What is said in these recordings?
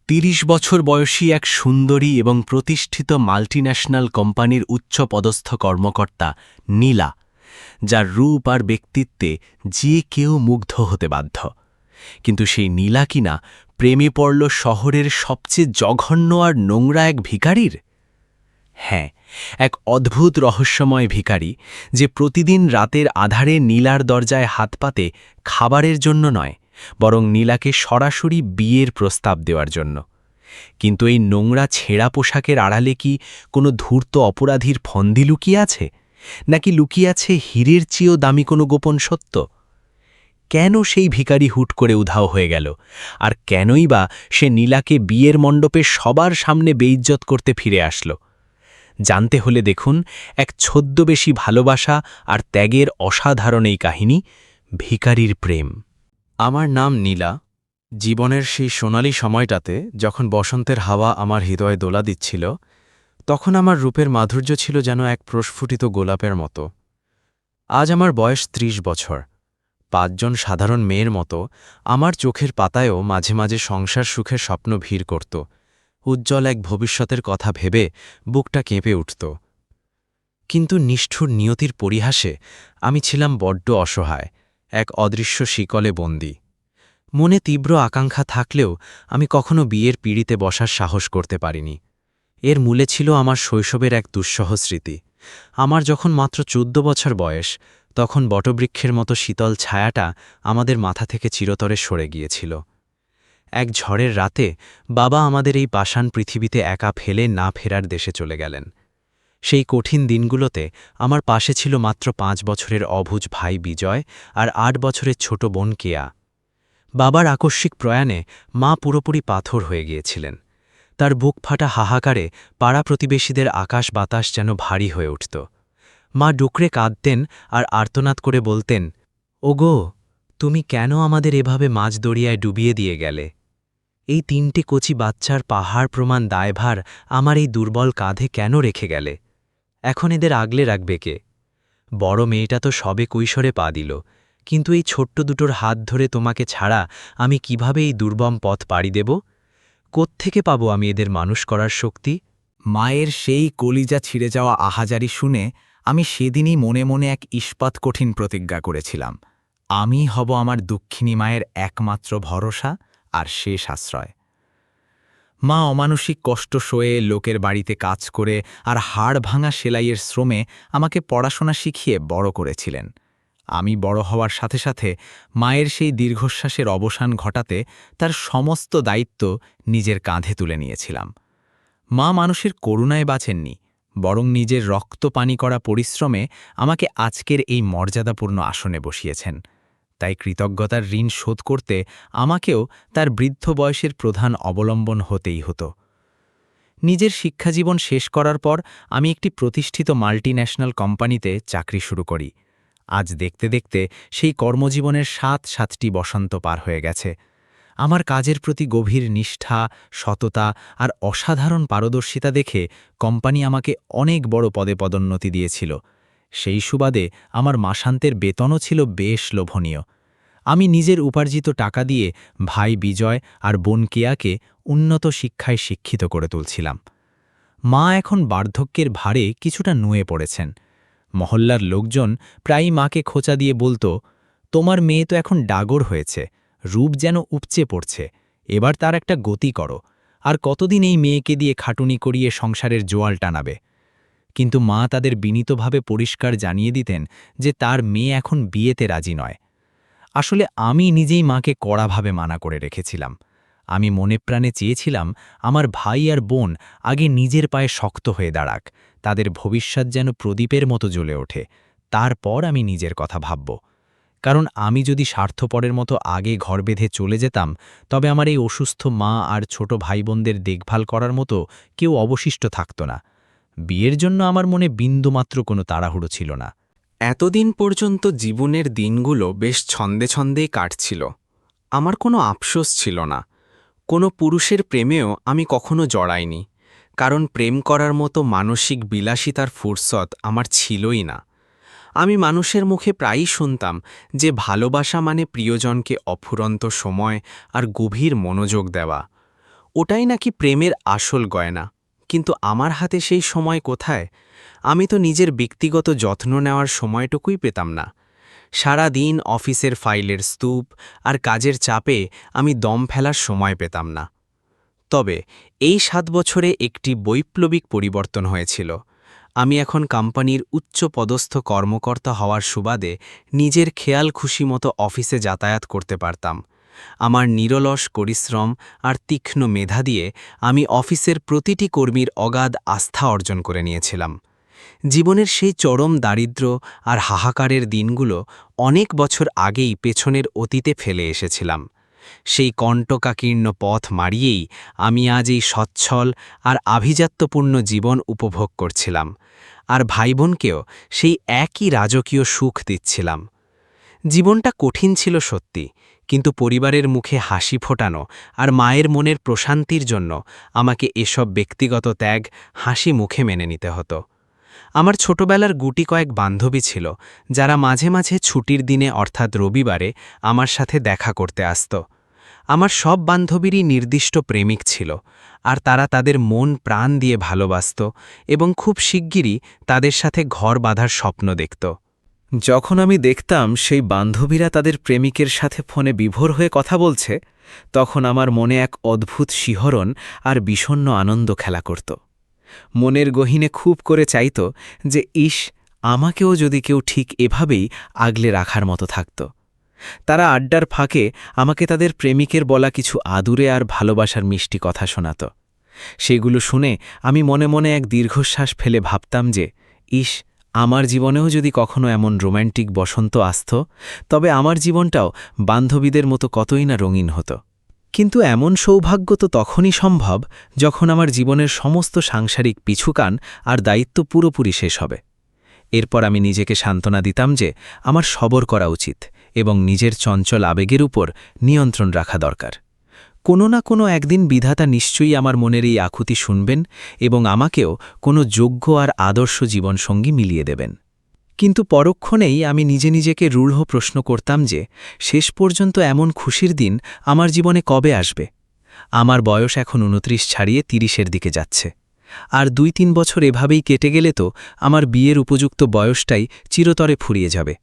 ৩০ বছর বয়সী এক সুন্দরী এবং প্রতিষ্ঠিত মাল্টিন্যাশনাল কোম্পানির উচ্চপদস্থ কর্মকর্তা নীলা, যার রূপ আর ব্যক্তিত্বে যে কেউ মুগ্ধ হতে বাধ্য। কিন্তু সেই নীলা কিনা প্রেমে পড়ল শহরের সবচেয়ে জঘন্য আর নোংরা এক ভিখারির। হ্যাঁ, এক অদ্ভুত রহস্যময় ভিখারি, যে প্রতিদিন রাতের আধারে নীলার দরজায় হাত পাতে খাবারের জন্য নয়, বরং নীলাকে সরাসরি বিয়ের প্রস্তাব দেওয়ার জন্য। কিন্তু এই নোংরা ছেঁড়া পোশাকের আড়ালে কি কোনো ধূর্ত অপরাধীর ফন্দি লুকিয়ে আছে, নাকি লুকিয়ে আছে হীরের চেয়েও দামি কোনো গোপন সত্য? কেন সেই ভিখারি হুট করে উধাও হয়ে গেল, আর কেনই বা সে নীলাকে বিয়ের মণ্ডপে সবার সামনে বেইজ্জত করতে ফিরে আসলো? জানতে হলে দেখুন এক ছদ্মবেশী ভালোবাসা আর ত্যাগের অসাধারণ এই কাহিনী, ভিখারির প্রেম। আমার নাম নীলা। জীবনের সেই সোনালি সময়টাতে যখন বসন্তের হাওয়া আমার হৃদয়ে দোলা দিচ্ছিল, তখন আমার রূপের মাধুর্য ছিল যেন এক প্রস্ফুটিত গোলাপের মতো। আজ আমার বয়স ৩০ বছর। ৫ জন সাধারণ মেয়ের মতো আমার চোখের পাতায়ও মাঝে মাঝে সংসার সুখের স্বপ্ন ভিড় করত। উজ্জ্বল এক ভবিষ্যতের কথা ভেবে বুকটা কেঁপে উঠত। কিন্তু নিষ্ঠুর নিয়তির পরিহাসে আমি ছিলাম বড্ড অসহায়, এক অদৃশ্য শিকলে বন্দী। মনে তীব্র আকাঙ্ক্ষা থাকলেও আমি কখনো বিয়ের পিঁড়িতে বসার সাহস করতে পারিনি। এর মূলে ছিল আমার শৈশবের এক দুঃসহ স্মৃতি। আমার যখন মাত্র ১৪ বছর বয়স, তখন বটবৃক্ষের মতো শীতল ছায়াটা আমাদের মাথা থেকে চিরতরে সরে গিয়েছিল। এক ঝড়ের রাতে বাবা আমাদের এই পাষাণ পৃথিবীতে একা ফেলে না ফেরার দেশে চলে গেলেন। সেই কঠিন দিনগুলোতে আমার পাশে ছিল মাত্র ৫ বছরের অবুঝ ভাই বিজয় আর ৮ বছরের ছোট বোন কেয়া। বাবার আকস্মিক প্রয়াণে মা পুরোপুরি পাথর হয়ে গিয়েছিলেন। তার বুক ফাটা হাহাকারে পাড়া প্রতিবেশীদের আকাশ বাতাস যেন ভারী হয়ে উঠত। মা ডুকরে কাঁদতেন আর আর্তনাদ করে বলতেন, ওগো, তুমি কেন আমাদের এভাবে মাঝ দরিয়ায় ডুবিয়ে দিয়ে গেলে? এই ৩টে কচি বাচ্চার পাহাড় প্রমাণ দায়ভার আমার এই দুর্বল কাঁধে কেন রেখে গেলে? এখন এদের আগলে রাখবে কে? বড় মেয়েটা তো সবে কৈশোরে পা দিল, কিন্তু এই ছোট্ট দুটোর হাত ধরে তোমাকে ছাড়া আমি কিভাবে এই দুর্বম পথ পাড়ি দেব? কোত্থেকে পাবো আমি এদের মানুষ করার শক্তি? মায়ের সেই কলিজা ছিঁড়ে যাওয়া আহাজারি শুনে আমি সেদিনই মনে মনে এক ইস্পাত কঠিন প্রতিজ্ঞা করেছিলাম। আমি হব আমার দুঃখিনী মায়ের একমাত্র ভরসা আর শেষ আশ্রয়। মা অমানসিক কষ্ট সয়ে লোকের বাড়িতে কাজ করে আর হাড় ভাঙা সেলাইয়ের শ্রমে আমাকে পড়াশোনা শিখিয়ে বড় করেছিলেন। আমি বড় হওয়ার সাথে সাথে মায়ের সেই দীর্ঘশ্বাসের অবসান ঘটাতে তার সমস্ত দায়িত্ব নিজের কাঁধে তুলে নিয়েছিলাম। মা মানুষের করুণায় বাঁচেননি, বরং নিজের রক্ত পানি করা পরিশ্রমে আমাকে আজকের এই মর্যাদাপূর্ণ আসনে বসিয়েছেন। তাই কৃতজ্ঞতার ঋণ শোধ করতে আমাকেও তার বৃদ্ধ বয়সের প্রধান অবলম্বন হতেই হতো। নিজের শিক্ষাজীবন শেষ করার পর আমি একটি প্রতিষ্ঠিত মাল্টিন্যাশনাল কোম্পানিতে চাকরি শুরু করি। আজ দেখতে দেখতে সেই কর্মজীবনের ৭টি বসন্ত পার হয়ে গেছে। আমার কাজের প্রতি গভীর নিষ্ঠা, সততা আর অসাধারণ পারদর্শিতা দেখে কোম্পানি আমাকে অনেক বড় পদে পদোন্নতি দিয়েছিল। সেই সুবাদে আমার মাসান্তের বেতনও ছিল বেশ লোভনীয়। আমি নিজের উপার্জিত টাকা দিয়ে ভাই বিজয় আর বোন কেয়াকে উন্নত শিক্ষায় শিক্ষিত করে তুলছিলাম। মা এখন বার্ধক্যের ভারে কিছুটা নুয়ে পড়েছেন। মহল্লার লোকজন প্রায়ই মাকে খোঁচা দিয়ে বলতো, তোমার মেয়ে তো এখন ডাগর হয়েছে, রূপ যেন উপচে পড়ছে, এবার তার একটা গতি করো, আর কতদিন এই মেয়েকে দিয়ে খাটুনি করিয়ে সংসারের জোয়াল টানাবে? কিন্তু মা তাদের বিনীতভাবে পরিষ্কার জানিয়ে দিতেন যে তার মেয়ে এখন বিয়েতে রাজি নয়। আসলে আমি নিজেই মাকে কড়াভাবে মানা করে রেখেছিলাম। আমি মনে প্রাণে চেয়েছিলাম আমার ভাই আর বোন আগে নিজের পায়ে শক্ত হয়ে দাঁড়াক, তাদের ভবিষ্যৎ যেন প্রদীপের মতো জ্বলে ওঠে, তারপর আমি নিজের কথা ভাবব। কারণ আমি যদি স্বার্থপরের মতো আগে ঘর বেঁধে চলে যেতাম, তবে আমার এই অসুস্থ মা আর ছোট ভাই বোনদের দেখভাল করার মতো কেউ অবশিষ্ট থাকত না। বিয়ের জন্য আমার মনে বিন্দুমাত্র কোনো তাড়াহুড়ো ছিল না। এতদিন পর্যন্ত জীবনের দিনগুলো বেশ ছন্দে ছন্দেই কাটছিল। আমার কোনো আফসোস ছিল না। কোনো পুরুষের প্রেমেও আমি কখনো জড়াইনি, কারণ প্রেম করার মতো মানসিক বিলাসিতার ফুরসত আমার ছিলই না। আমি মানুষের মুখে প্রায়ই শুনতাম যে ভালোবাসা মানে প্রিয়জনকে অফুরন্ত সময় আর গভীর মনোযোগ দেওয়া। ওটাই নাকি প্রেমের আসল গয়না, কিন্তু আমার হাতে সেই সময় কোথায়? আমি তো নিজের ব্যক্তিগত যত্ন নেওয়ার সময়টুকুই পেতাম না। সারা দিন অফিসের ফাইলের স্তূপ আর কাজের চাপে আমি দম ফেলার সময় পেতাম না। তবে এই 7 বছরে একটি বৈপ্লবিক পরিবর্তন হয়েছিল। আমি এখন কোম্পানির উচ্চ পদস্থ কর্মকর্তা হওয়ার সুবাদে নিজের খেয়াল খুশি মতো অফিসে যাতায়াত করতে পারতাম। আমার নিরলস পরিশ্রম আর তীক্ষ্ণ মেধা দিয়ে আমি অফিসের প্রতিটি কর্মীর অগাধ আস্থা অর্জন করে নিয়েছিলাম। জীবনের সেই চরম দারিদ্র্য আর হাহাকারের দিনগুলো অনেক বছর আগেই পেছনের অতীতে ফেলে এসেছিলাম। সেই কণ্টকাকীর্ণ পথ মাড়িয়েই আমি আজ এই সচ্ছল আর আভিজাত্যপূর্ণ জীবন উপভোগ করছিলাম, আর ভাইবোনকেও সেই একই রাজকীয় সুখ দিচ্ছিলাম। জীবনটা কঠিন ছিল সত্যি, কিন্তু পরিবারের মুখে হাসি ফোটানো আর মায়ের মনের প্রশান্তির জন্য আমাকে এসব ব্যক্তিগত ত্যাগ হাসি মুখে মেনে নিতে হতো। আমার ছোটবেলার গুটি কয়েক বান্ধবী ছিল, যারা মাঝে মাঝে ছুটির দিনে অর্থাৎ রবিবারে আমার সাথে দেখা করতে আসত। আমার সব বান্ধবীরই নির্দিষ্ট প্রেমিক ছিল, আর তারা তাদের মন প্রাণ দিয়ে ভালোবাসত এবং খুব শিগগিরই তাদের সাথে ঘর বাঁধার স্বপ্ন দেখত। যখন আমি দেখতাম সেই বান্ধবীরা তাদের প্রেমিকের সাথে ফোনে বিভোর হয়ে কথা বলছে, তখন আমার মনে এক অদ্ভুত শিহরণ আর বিষণ্ণ আনন্দ খেলা করত। মনের গহীনে খুব করে চাইত যে ইস, আমাকেও যদি কেউ ঠিক এভাবেই আগলে রাখার মতো থাকত। তারা আড্ডার ফাঁকে আমাকে তাদের প্রেমিকের বলা কিছু আদুরে আর ভালোবাসার মিষ্টি কথা শোনাত। সেগুলো শুনে আমি মনে মনে এক দীর্ঘশ্বাস ফেলে ভাবতাম যে ইস, আমার জীবনেও যদি কখনো এমন রোম্যান্টিক বসন্ত আসত, তবে আমার জীবনটাও বান্ধবীদের মতো কতই না রঙিন হতো। কিন্তু এমন সৌভাগ্য তো তখনই সম্ভব যখন আমার জীবনের সমস্ত সাংসারিক পিছুকান আর দায়িত্ব পুরোপুরি শেষ হবে। এরপর আমি নিজেকে সান্ত্বনা দিতাম যে আমার সবর করা উচিত এবং নিজের চঞ্চল আবেগের উপর নিয়ন্ত্রণ রাখা দরকার। কোনো না কোনো একদিন বিধাতা নিশ্চয়ই আমার মনের এই আকুতি শুনবেন এবং আমাকেও কোনো যোগ্য আর আদর্শ জীবনসঙ্গী মিলিয়ে দেবেন। কিন্তু পরক্ষণেই আমি নিজেকে রূঢ় প্রশ্ন করতাম যে শেষ পর্যন্ত এমন খুশির দিন আমার জীবনে কবে আসবে? আমার বয়স এখন 29 ছাড়িয়ে 30-এর দিকে যাচ্ছে, আর 2-3 বছর এভাবেই কেটে গেলে তো আমার বিয়ের উপযুক্ত বয়সটাই চিরতরে ফুরিয়ে যাবে।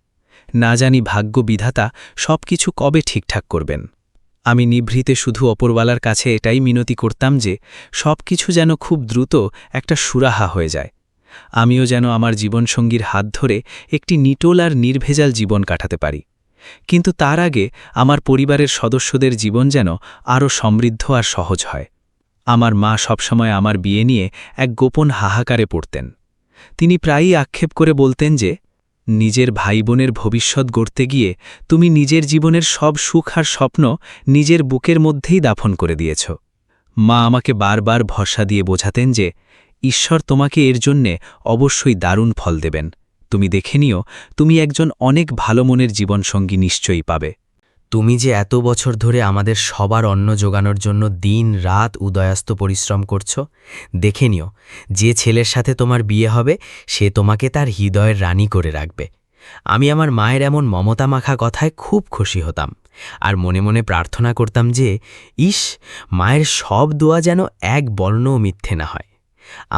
না জানি ভাগ্য বিধাতা সবকিছু কবে ঠিকঠাক করবেন। আমি নিভৃতে শুধু অপরওয়ালার কাছে এটাই মিনতি করতাম যে সবকিছু যেন খুব দ্রুত একটা সুরাহা হয়ে যায়। আমিও যেন আমার জীবনসঙ্গীর হাত ধরে একটি নিটোল আর নির্ভেজাল জীবন কাটাতে পারি। কিন্তু তার আগে আমার পরিবারের সদস্যদের জীবন যেন আরও সমৃদ্ধ আর সহজ হয়। আমার মা সবসময় আমার বিয়ে নিয়ে এক গোপন হাহাকারে পড়তেন। তিনি প্রায়ই আক্ষেপ করে বলতেন যে নিজের ভাইবোনের ভবিষ্যৎ গড়তে গিয়ে তুমি নিজের জীবনের সব সুখ আর স্বপ্ন নিজের বুকের মধ্যেই দাফন করে দিয়েছ। মা আমাকে বারবার ভরসা দিয়ে বোঝাতেন যে ঈশ্বর তোমাকে এর জন্যে অবশ্যই দারুণ ফল দেবেন। তুমি দেখে নিও, তুমি একজন অনেক ভালো মনের জীবনসঙ্গী নিশ্চয়ই পাবে। তুমি যে এত বছর ধরে আমাদের সবার অন্ন জোগানোর জন্য দিন রাত উদয়াস্ত পরিশ্রম করছো, দেখে নিও, যে ছেলের সাথে তোমার বিয়ে হবে সে তোমাকে তার হৃদয়ের রানী করে রাখবে। আমি আমার মায়ের এমন মমতা মাখা কথায় খুব খুশি হতাম, আর মনে মনে প্রার্থনা করতাম যে ইস, মায়ের সব দোয়া যেন এক বর্ণও মিথ্যে না হয়।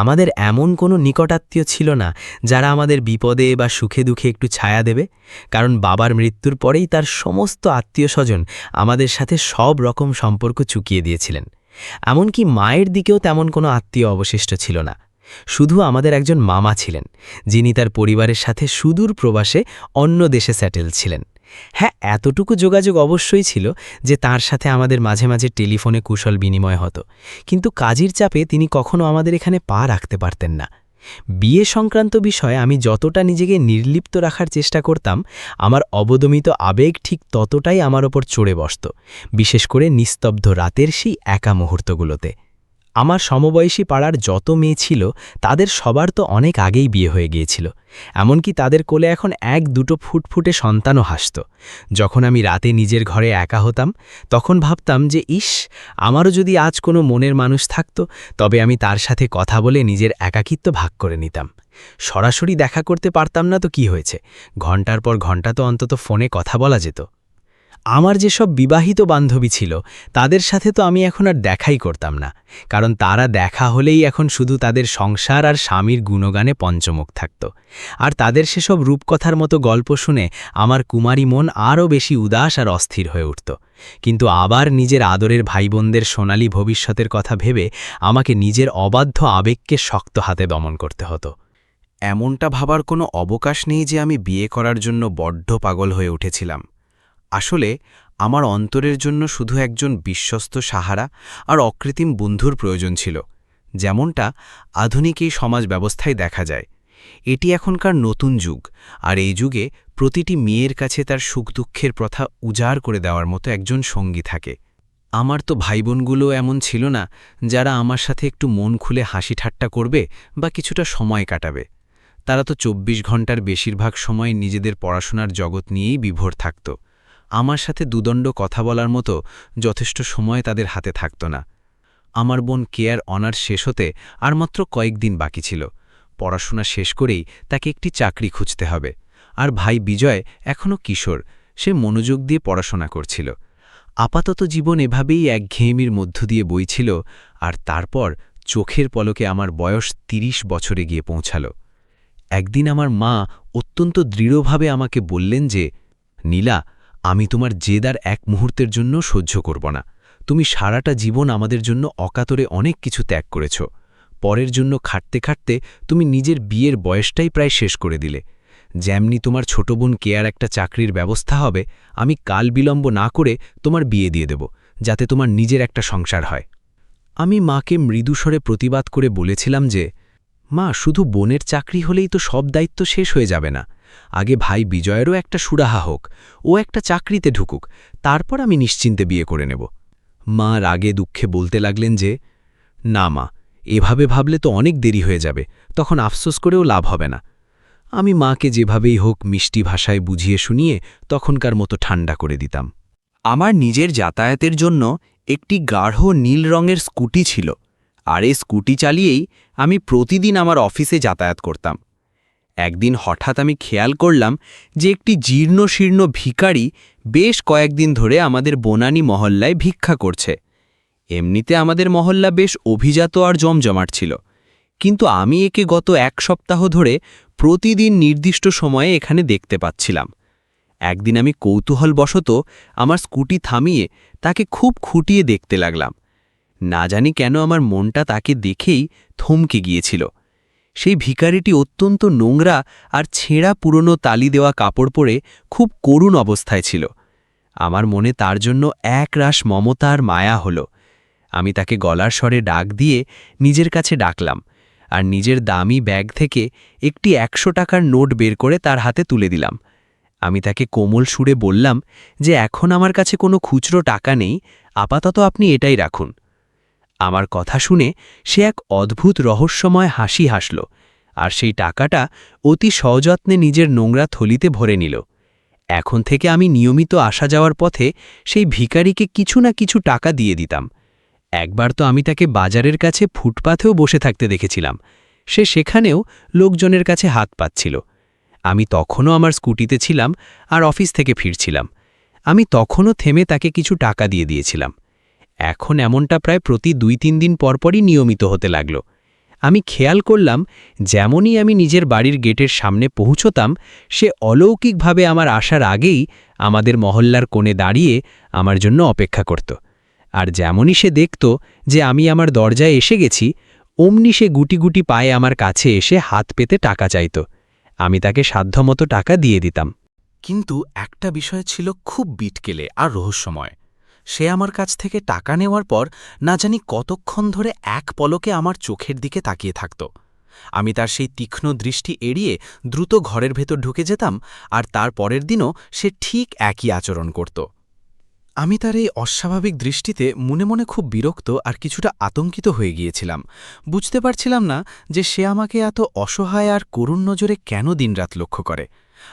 আমাদের এমন কোনো নিকটাত্মীয় ছিল না যারা আমাদের বিপদে বা সুখে দুঃখে একটু ছায়া দেবে, কারণ বাবার মৃত্যুর পরেই তার সমস্ত আত্মীয় স্বজন আমাদের সাথে সব রকম সম্পর্ক চুকিয়ে দিয়েছিলেন। এমনকি মায়ের দিকেও তেমন কোনো আত্মীয় অবশিষ্ট ছিল না। শুধু আমাদের একজন মামা ছিলেন, যিনি তার পরিবারের সাথে সুদূর প্রবাসে অন্য দেশে সেটেল ছিলেন। হ্যাঁ, এতটুকু যোগাযোগ অবশ্যই ছিল যে তার সাথে আমাদের মাঝে মাঝে টেলিফোনে কুশল বিনিময় হতো, কিন্তু কাজের চাপে তিনি কখনো আমাদের এখানে পা রাখতে পারতেন না। বিয়ে সংক্রান্ত বিষয়ে আমি যতটা নিজেকে নির্লিপ্ত রাখার চেষ্টা করতাম, আমার অবদমিত আবেগ ঠিক ততটাই আমার ওপর চড়ে বসত, বিশেষ করে নিস্তব্ধ রাতের সেই একা মুহূর্তগুলোতে। আমার সমবয়সী পাড়ার যত মেয়ে ছিল তাদের সবার তো অনেক আগেই বিয়ে হয়ে গিয়েছিল, এমনকি তাদের কোলে এখন 1-2 ফুটফুটে সন্তানও হাসত। যখন আমি রাতে নিজের ঘরে একা হতাম, তখন ভাবতাম যে ইস, আমারও যদি আজ কোনো মনের মানুষ থাকত, তবে আমি তার সাথে কথা বলে নিজের একাকিত্ব ভাগ করে নিতাম। সরাসরি দেখা করতে পারতাম না তো কি হয়েছে, ঘণ্টার পর ঘণ্টা তো অন্তত ফোনে কথা বলা যেত। আমার যেসব বিবাহিত বান্ধবী ছিল তাদের সাথে তো আমি এখন আর দেখাই করতাম না, কারণ তারা দেখা হলেই এখন শুধু তাদের সংসার আর স্বামীর গুণগানে পঞ্চমুখ থাকত। আর তাদের সেসব রূপকথার মতো গল্প শুনে আমার কুমারী মন আরও বেশি উদাস আর অস্থির হয়ে উঠত। কিন্তু আবার নিজের আদরের ভাইবোনদের সোনালী ভবিষ্যতের কথা ভেবে আমাকে নিজের অবাধ্য আবেগকে শক্ত হাতে দমন করতে হতো। এমনটা ভাবার কোনো অবকাশ নেই যে আমি বিয়ে করার জন্য বড্ড পাগল হয়ে উঠেছিলাম। আসলে আমার অন্তরের জন্য শুধু একজন বিশ্বস্ত সাহারা আর অকৃত্রিম বন্ধুর প্রয়োজন ছিল, যেমনটা আধুনিক এই সমাজ ব্যবস্থায় দেখা যায়। এটি এখনকার নতুন যুগ, আর এই যুগে প্রতিটি মেয়ের কাছে তার সুখ দুঃখের প্রথা উজাড় করে দেওয়ার মতো একজন সঙ্গী থাকে। আমার তো ভাইবোনগুলো এমন ছিল না যারা আমার সাথে একটু মন খুলে হাসি ঠাট্টা করবে বা কিছুটা সময় কাটাবে। তারা তো ২৪ ঘন্টার বেশিরভাগ সময় নিজেদের পড়াশোনার জগৎ নিয়েই বিভোর থাকত। আমার সাথে দুদণ্ড কথা বলার মতো যথেষ্ট সময় তাদের হাতে থাকত না। আমার বোন কেয়ার অনার্স শেষ হতে আর মাত্র কয়েকদিন বাকি ছিল। পড়াশোনা শেষ করেই তাকে একটি চাকরি খুঁজতে হবে। আর ভাই বিজয় এখনও কিশোর, সে মনোযোগ দিয়ে পড়াশোনা করছিল। আপাতত জীবন এভাবেই একঘেয়েমির মধ্য দিয়ে বইছিল, আর তারপর চোখের পলকে আমার বয়স ৩০ বছরে গিয়ে পৌঁছাল। একদিন আমার মা অত্যন্ত দৃঢ়ভাবে আমাকে বললেন যে, নীলা, আমি তোমার জেদ আর এক মুহূর্তের জন্য সহ্য করব না। তুমি সারাটা জীবন আমাদের জন্য অকাতরে অনেক কিছু ত্যাগ করেছ। পরের জন্য খাটতে খাটতে তুমি নিজের বিয়ের বয়সটাই প্রায় শেষ করে দিলে। যেমনি তোমার ছোট বোন কেয়ার একটা চাকরির ব্যবস্থা হবে, আমি কাল বিলম্ব না করে তোমার বিয়ে দিয়ে দেব, যাতে তোমার নিজের একটা সংসার হয়। আমি মাকে মৃদুস্বরে প্রতিবাদ করে বলেছিলাম যে, মা, শুধু বোনের চাকরি হলেই তো সব দায়িত্ব শেষ হয়ে যাবে না। আগে ভাই বিজয়েরও একটা সুরাহা হোক, ও একটা চাকরিতে ঢুকুক, তারপর আমি নিশ্চিন্তে বিয়ে করে নেব। মা রাগে দুঃখে বলতে লাগলেন যে, না মা, এভাবে ভাবলে তো অনেক দেরি হয়ে যাবে, তখন আফসোস করেও লাভ হবে না। আমি মাকে যেভাবেই হোক মিষ্টি ভাষায় বুঝিয়ে শুনিয়ে তখনকার মতো ঠান্ডা করে দিতাম। আমার নিজের যাতায়াতের জন্য একটি গাঢ় নীল রঙের স্কুটি ছিল, আর এই স্কুটি চালিয়েই আমি প্রতিদিন আমার অফিসে যাতায়াত করতাম। একদিন হঠাৎ আমি খেয়াল করলাম যে একটি জীর্ণ শীর্ণ ভিখারি বেশ কয়েকদিন ধরে আমাদের বনানী মহল্লায় ভিক্ষা করছে। এমনিতে আমাদের মহল্লা বেশ অভিজাত আর জমজমাট ছিল, কিন্তু আমি একে গত ১ সপ্তাহ ধরে প্রতিদিন নির্দিষ্ট সময়ে এখানে দেখতে পাচ্ছিলাম। একদিন আমি কৌতূহলবশত আমার স্কুটি থামিয়ে তাকে খুব খুঁটিয়ে দেখতে লাগলাম। না জানি কেন আমার মনটা তাকে দেখেই থমকে গিয়েছিল। সেই ভিখারিটি অত্যন্ত নোংরা আর ছেঁড়া পুরনো তালি দেওয়া কাপড় পরে খুব করুণ অবস্থায় ছিল। আমার মনে তার জন্য একরাশ মমতা আর মায়া হলো। আমি তাকে গলার স্বরে ডাক দিয়ে নিজের কাছে ডাকলাম, আর নিজের দামি ব্যাগ থেকে একটি ১০০ টাকার নোট বের করে তার হাতে তুলে দিলাম। আমি তাকে কোমল সুরে বললাম যে, এখন আমার কাছে কোনো খুচরো টাকা নেই, আপাতত আপনি এটাই রাখুন। আমার কথা শুনে সে এক অদ্ভুত রহস্যময় হাসি হাসল, আর সেই টাকাটা অতি সযত্নে নিজের নোংরা থলিতে ভরে নিল। এখন থেকে আমি নিয়মিত আসা যাওয়ার পথে সেই ভিখারিকে কিছু না কিছু টাকা দিয়ে দিতাম। একবার তো আমি তাকে বাজারের কাছে ফুটপাথেও বসে থাকতে দেখেছিলাম। সে সেখানেও লোকজনের কাছে হাত পাচ্ছিল। আমি তখনও আমার স্কুটিতে ছিলাম আর অফিস থেকে ফিরছিলাম। আমি তখনও থেমে তাকে কিছু টাকা দিয়ে দিয়েছিলাম। এখন এমনটা প্রায় প্রতি ২-৩ দিন পরপরই নিয়মিত হতে লাগল। আমি খেয়াল করলাম, যেমনই আমি নিজের বাড়ির গেটের সামনে পৌঁছতাম, সে অলৌকিকভাবে আমার আসার আগেই আমাদের মহল্লার কোণে দাঁড়িয়ে আমার জন্য অপেক্ষা করত। আর যেমনই সে দেখত যে আমি আমার দরজায় এসে গেছি, অমনি সে গুটি গুটি পায়ে আমার কাছে এসে হাত পেতে টাকা চাইত। আমি তাকে সাধ্যমতো টাকা দিয়ে দিতাম। কিন্তু একটা বিষয় ছিল খুব বিটকেলে আর রহস্যময়। সে আমার কাছ থেকে টাকা নেওয়ার পর না জানি কতক্ষণ ধরে এক পলকে আমার চোখের দিকে তাকিয়ে থাকত। আমি তার সেই তীক্ষ্ণ দৃষ্টি এড়িয়ে দ্রুত ঘরের ভেতর ঢুকে যেতাম, আর তার পরের দিনও সে ঠিক একই আচরণ করত। আমি তার এই অস্বাভাবিক দৃষ্টিতে মনে মনে খুব বিরক্ত আর কিছুটা আতঙ্কিত হয়ে গিয়েছিলাম। বুঝতে পারছিলাম না যে সে আমাকে এত অসহায় আর করুণ নজরে কেন দিনরাত লক্ষ্য করে।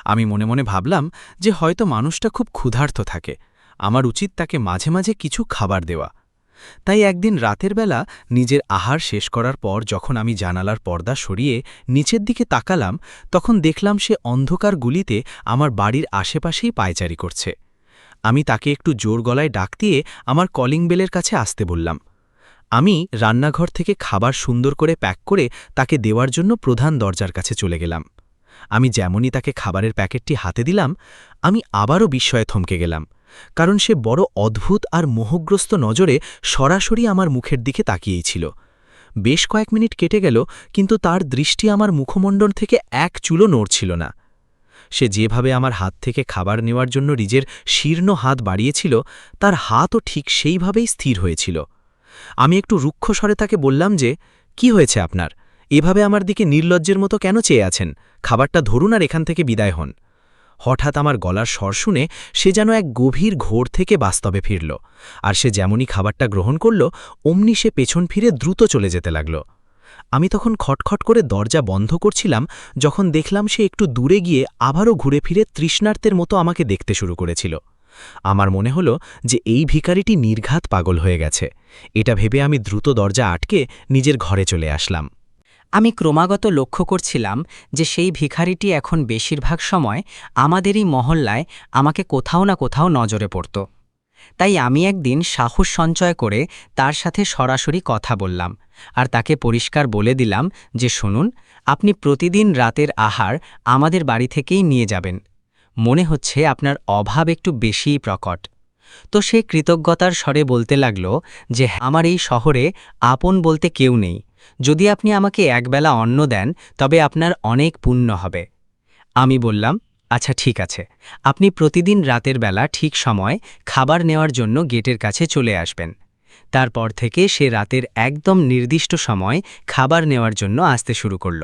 আমি মনে মনে ভাবলাম যে হয়তো মানুষটা খুব ক্ষুধার্ত থাকে, আমার উচিত তাকে মাঝে মাঝে কিছু খাবার দেওয়া। তাই একদিন রাতের বেলা নিজের আহার শেষ করার পর যখন আমি জানালার পর্দা সরিয়ে নিচের দিকে তাকালাম, তখন দেখলাম সে অন্ধকার গুলিতে আমার বাড়ির আশেপাশেই পায়চারি করছে। আমি তাকে একটু জোর গলায় ডাক দিয়ে আমার কলিং বেলের কাছে আসতে বললাম। আমি রান্নাঘর থেকে খাবার সুন্দর করে প্যাক করে তাকে দেওয়ার জন্য প্রধান দরজার কাছে চলে গেলাম। আমি যেমনই তাকে খাবারের প্যাকেটটি হাতে দিলাম, আমি আবারও বিস্ময়ে থমকে গেলাম, কারণ সে বড় অদ্ভুত আর মোহগ্রস্ত নজরে সরাসরি আমার মুখের দিকে তাকিয়েই ছিল। বেশ কয়েক মিনিট কেটে গেল, কিন্তু তার দৃষ্টি আমার মুখমণ্ডল থেকে এক চুলও নড়ছিল না। সে যেভাবে আমার হাত থেকে খাবার নেওয়ার জন্য নিজের শীর্ণ হাত বাড়িয়েছিল, তার হাতও ঠিক সেইভাবেই স্থির হয়েছিল। আমি একটু রুক্ষ স্বরে তাকে বললাম যে, কি হয়েছে আপনার? এভাবে আমার দিকে নির্লজ্জের মতো কেন চেয়ে আছেন? খাবারটা ধরুন আর এখান থেকে বিদায় হন। হঠাৎ আমার গলার স্বর শুনে সে যেন এক গভীর ঘোর থেকে বাস্তবে ফিরল, আর সে যেমনই খাবারটা গ্রহণ করল, অমনি সে পেছন ফিরে দ্রুত চলে যেতে লাগল। আমি তখন খটখট করে দরজা বন্ধ করছিলাম, যখন দেখলাম সে একটু দূরে গিয়ে আবারও ঘুরে ফিরে তৃষ্ণার্তের মতো আমাকে দেখতে শুরু করেছিল। আমার মনে হলো যে এই ভিখারিটি নির্ঘাত পাগল হয়ে গেছে। এটা ভেবে আমি দ্রুত দরজা আটকে নিজের ঘরে চলে আসলাম। আমি ক্রমাগত লক্ষ্য করছিলাম যে সেই ভিখারিটি এখন বেশিরভাগ সময় আমাদেরই মহল্লায় আমাকে কোথাও না কোথাও নজরে পড়ত। তাই আমি একদিন সাহস সঞ্চয় করে তার সাথে সরাসরি কথা বললাম, আর তাকে পরিষ্কার বলে দিলাম যে শুনুন, আপনি প্রতিদিন রাতের আহার আমাদের বাড়ি থেকেই নিয়ে যাবেন। মনে হচ্ছে আপনার অভাব একটু বেশিই প্রকট। তো সে কৃতজ্ঞতার স্বরে বলতে লাগল যে আমার এই শহরে আপন বলতে কেউ নেই, যদি আপনি আমাকে একবেলা অন্ন দেন তবে আপনার অনেক পুণ্য হবে। আমি বললাম, আচ্ছা ঠিক আছে, আপনি প্রতিদিন রাতের বেলা ঠিক সময় খাবার নেওয়ার জন্য গেটের কাছে চলে আসবেন। তারপর থেকে সে রাতের একদম নির্দিষ্ট সময় খাবার নেওয়ার জন্য আসতে শুরু করল।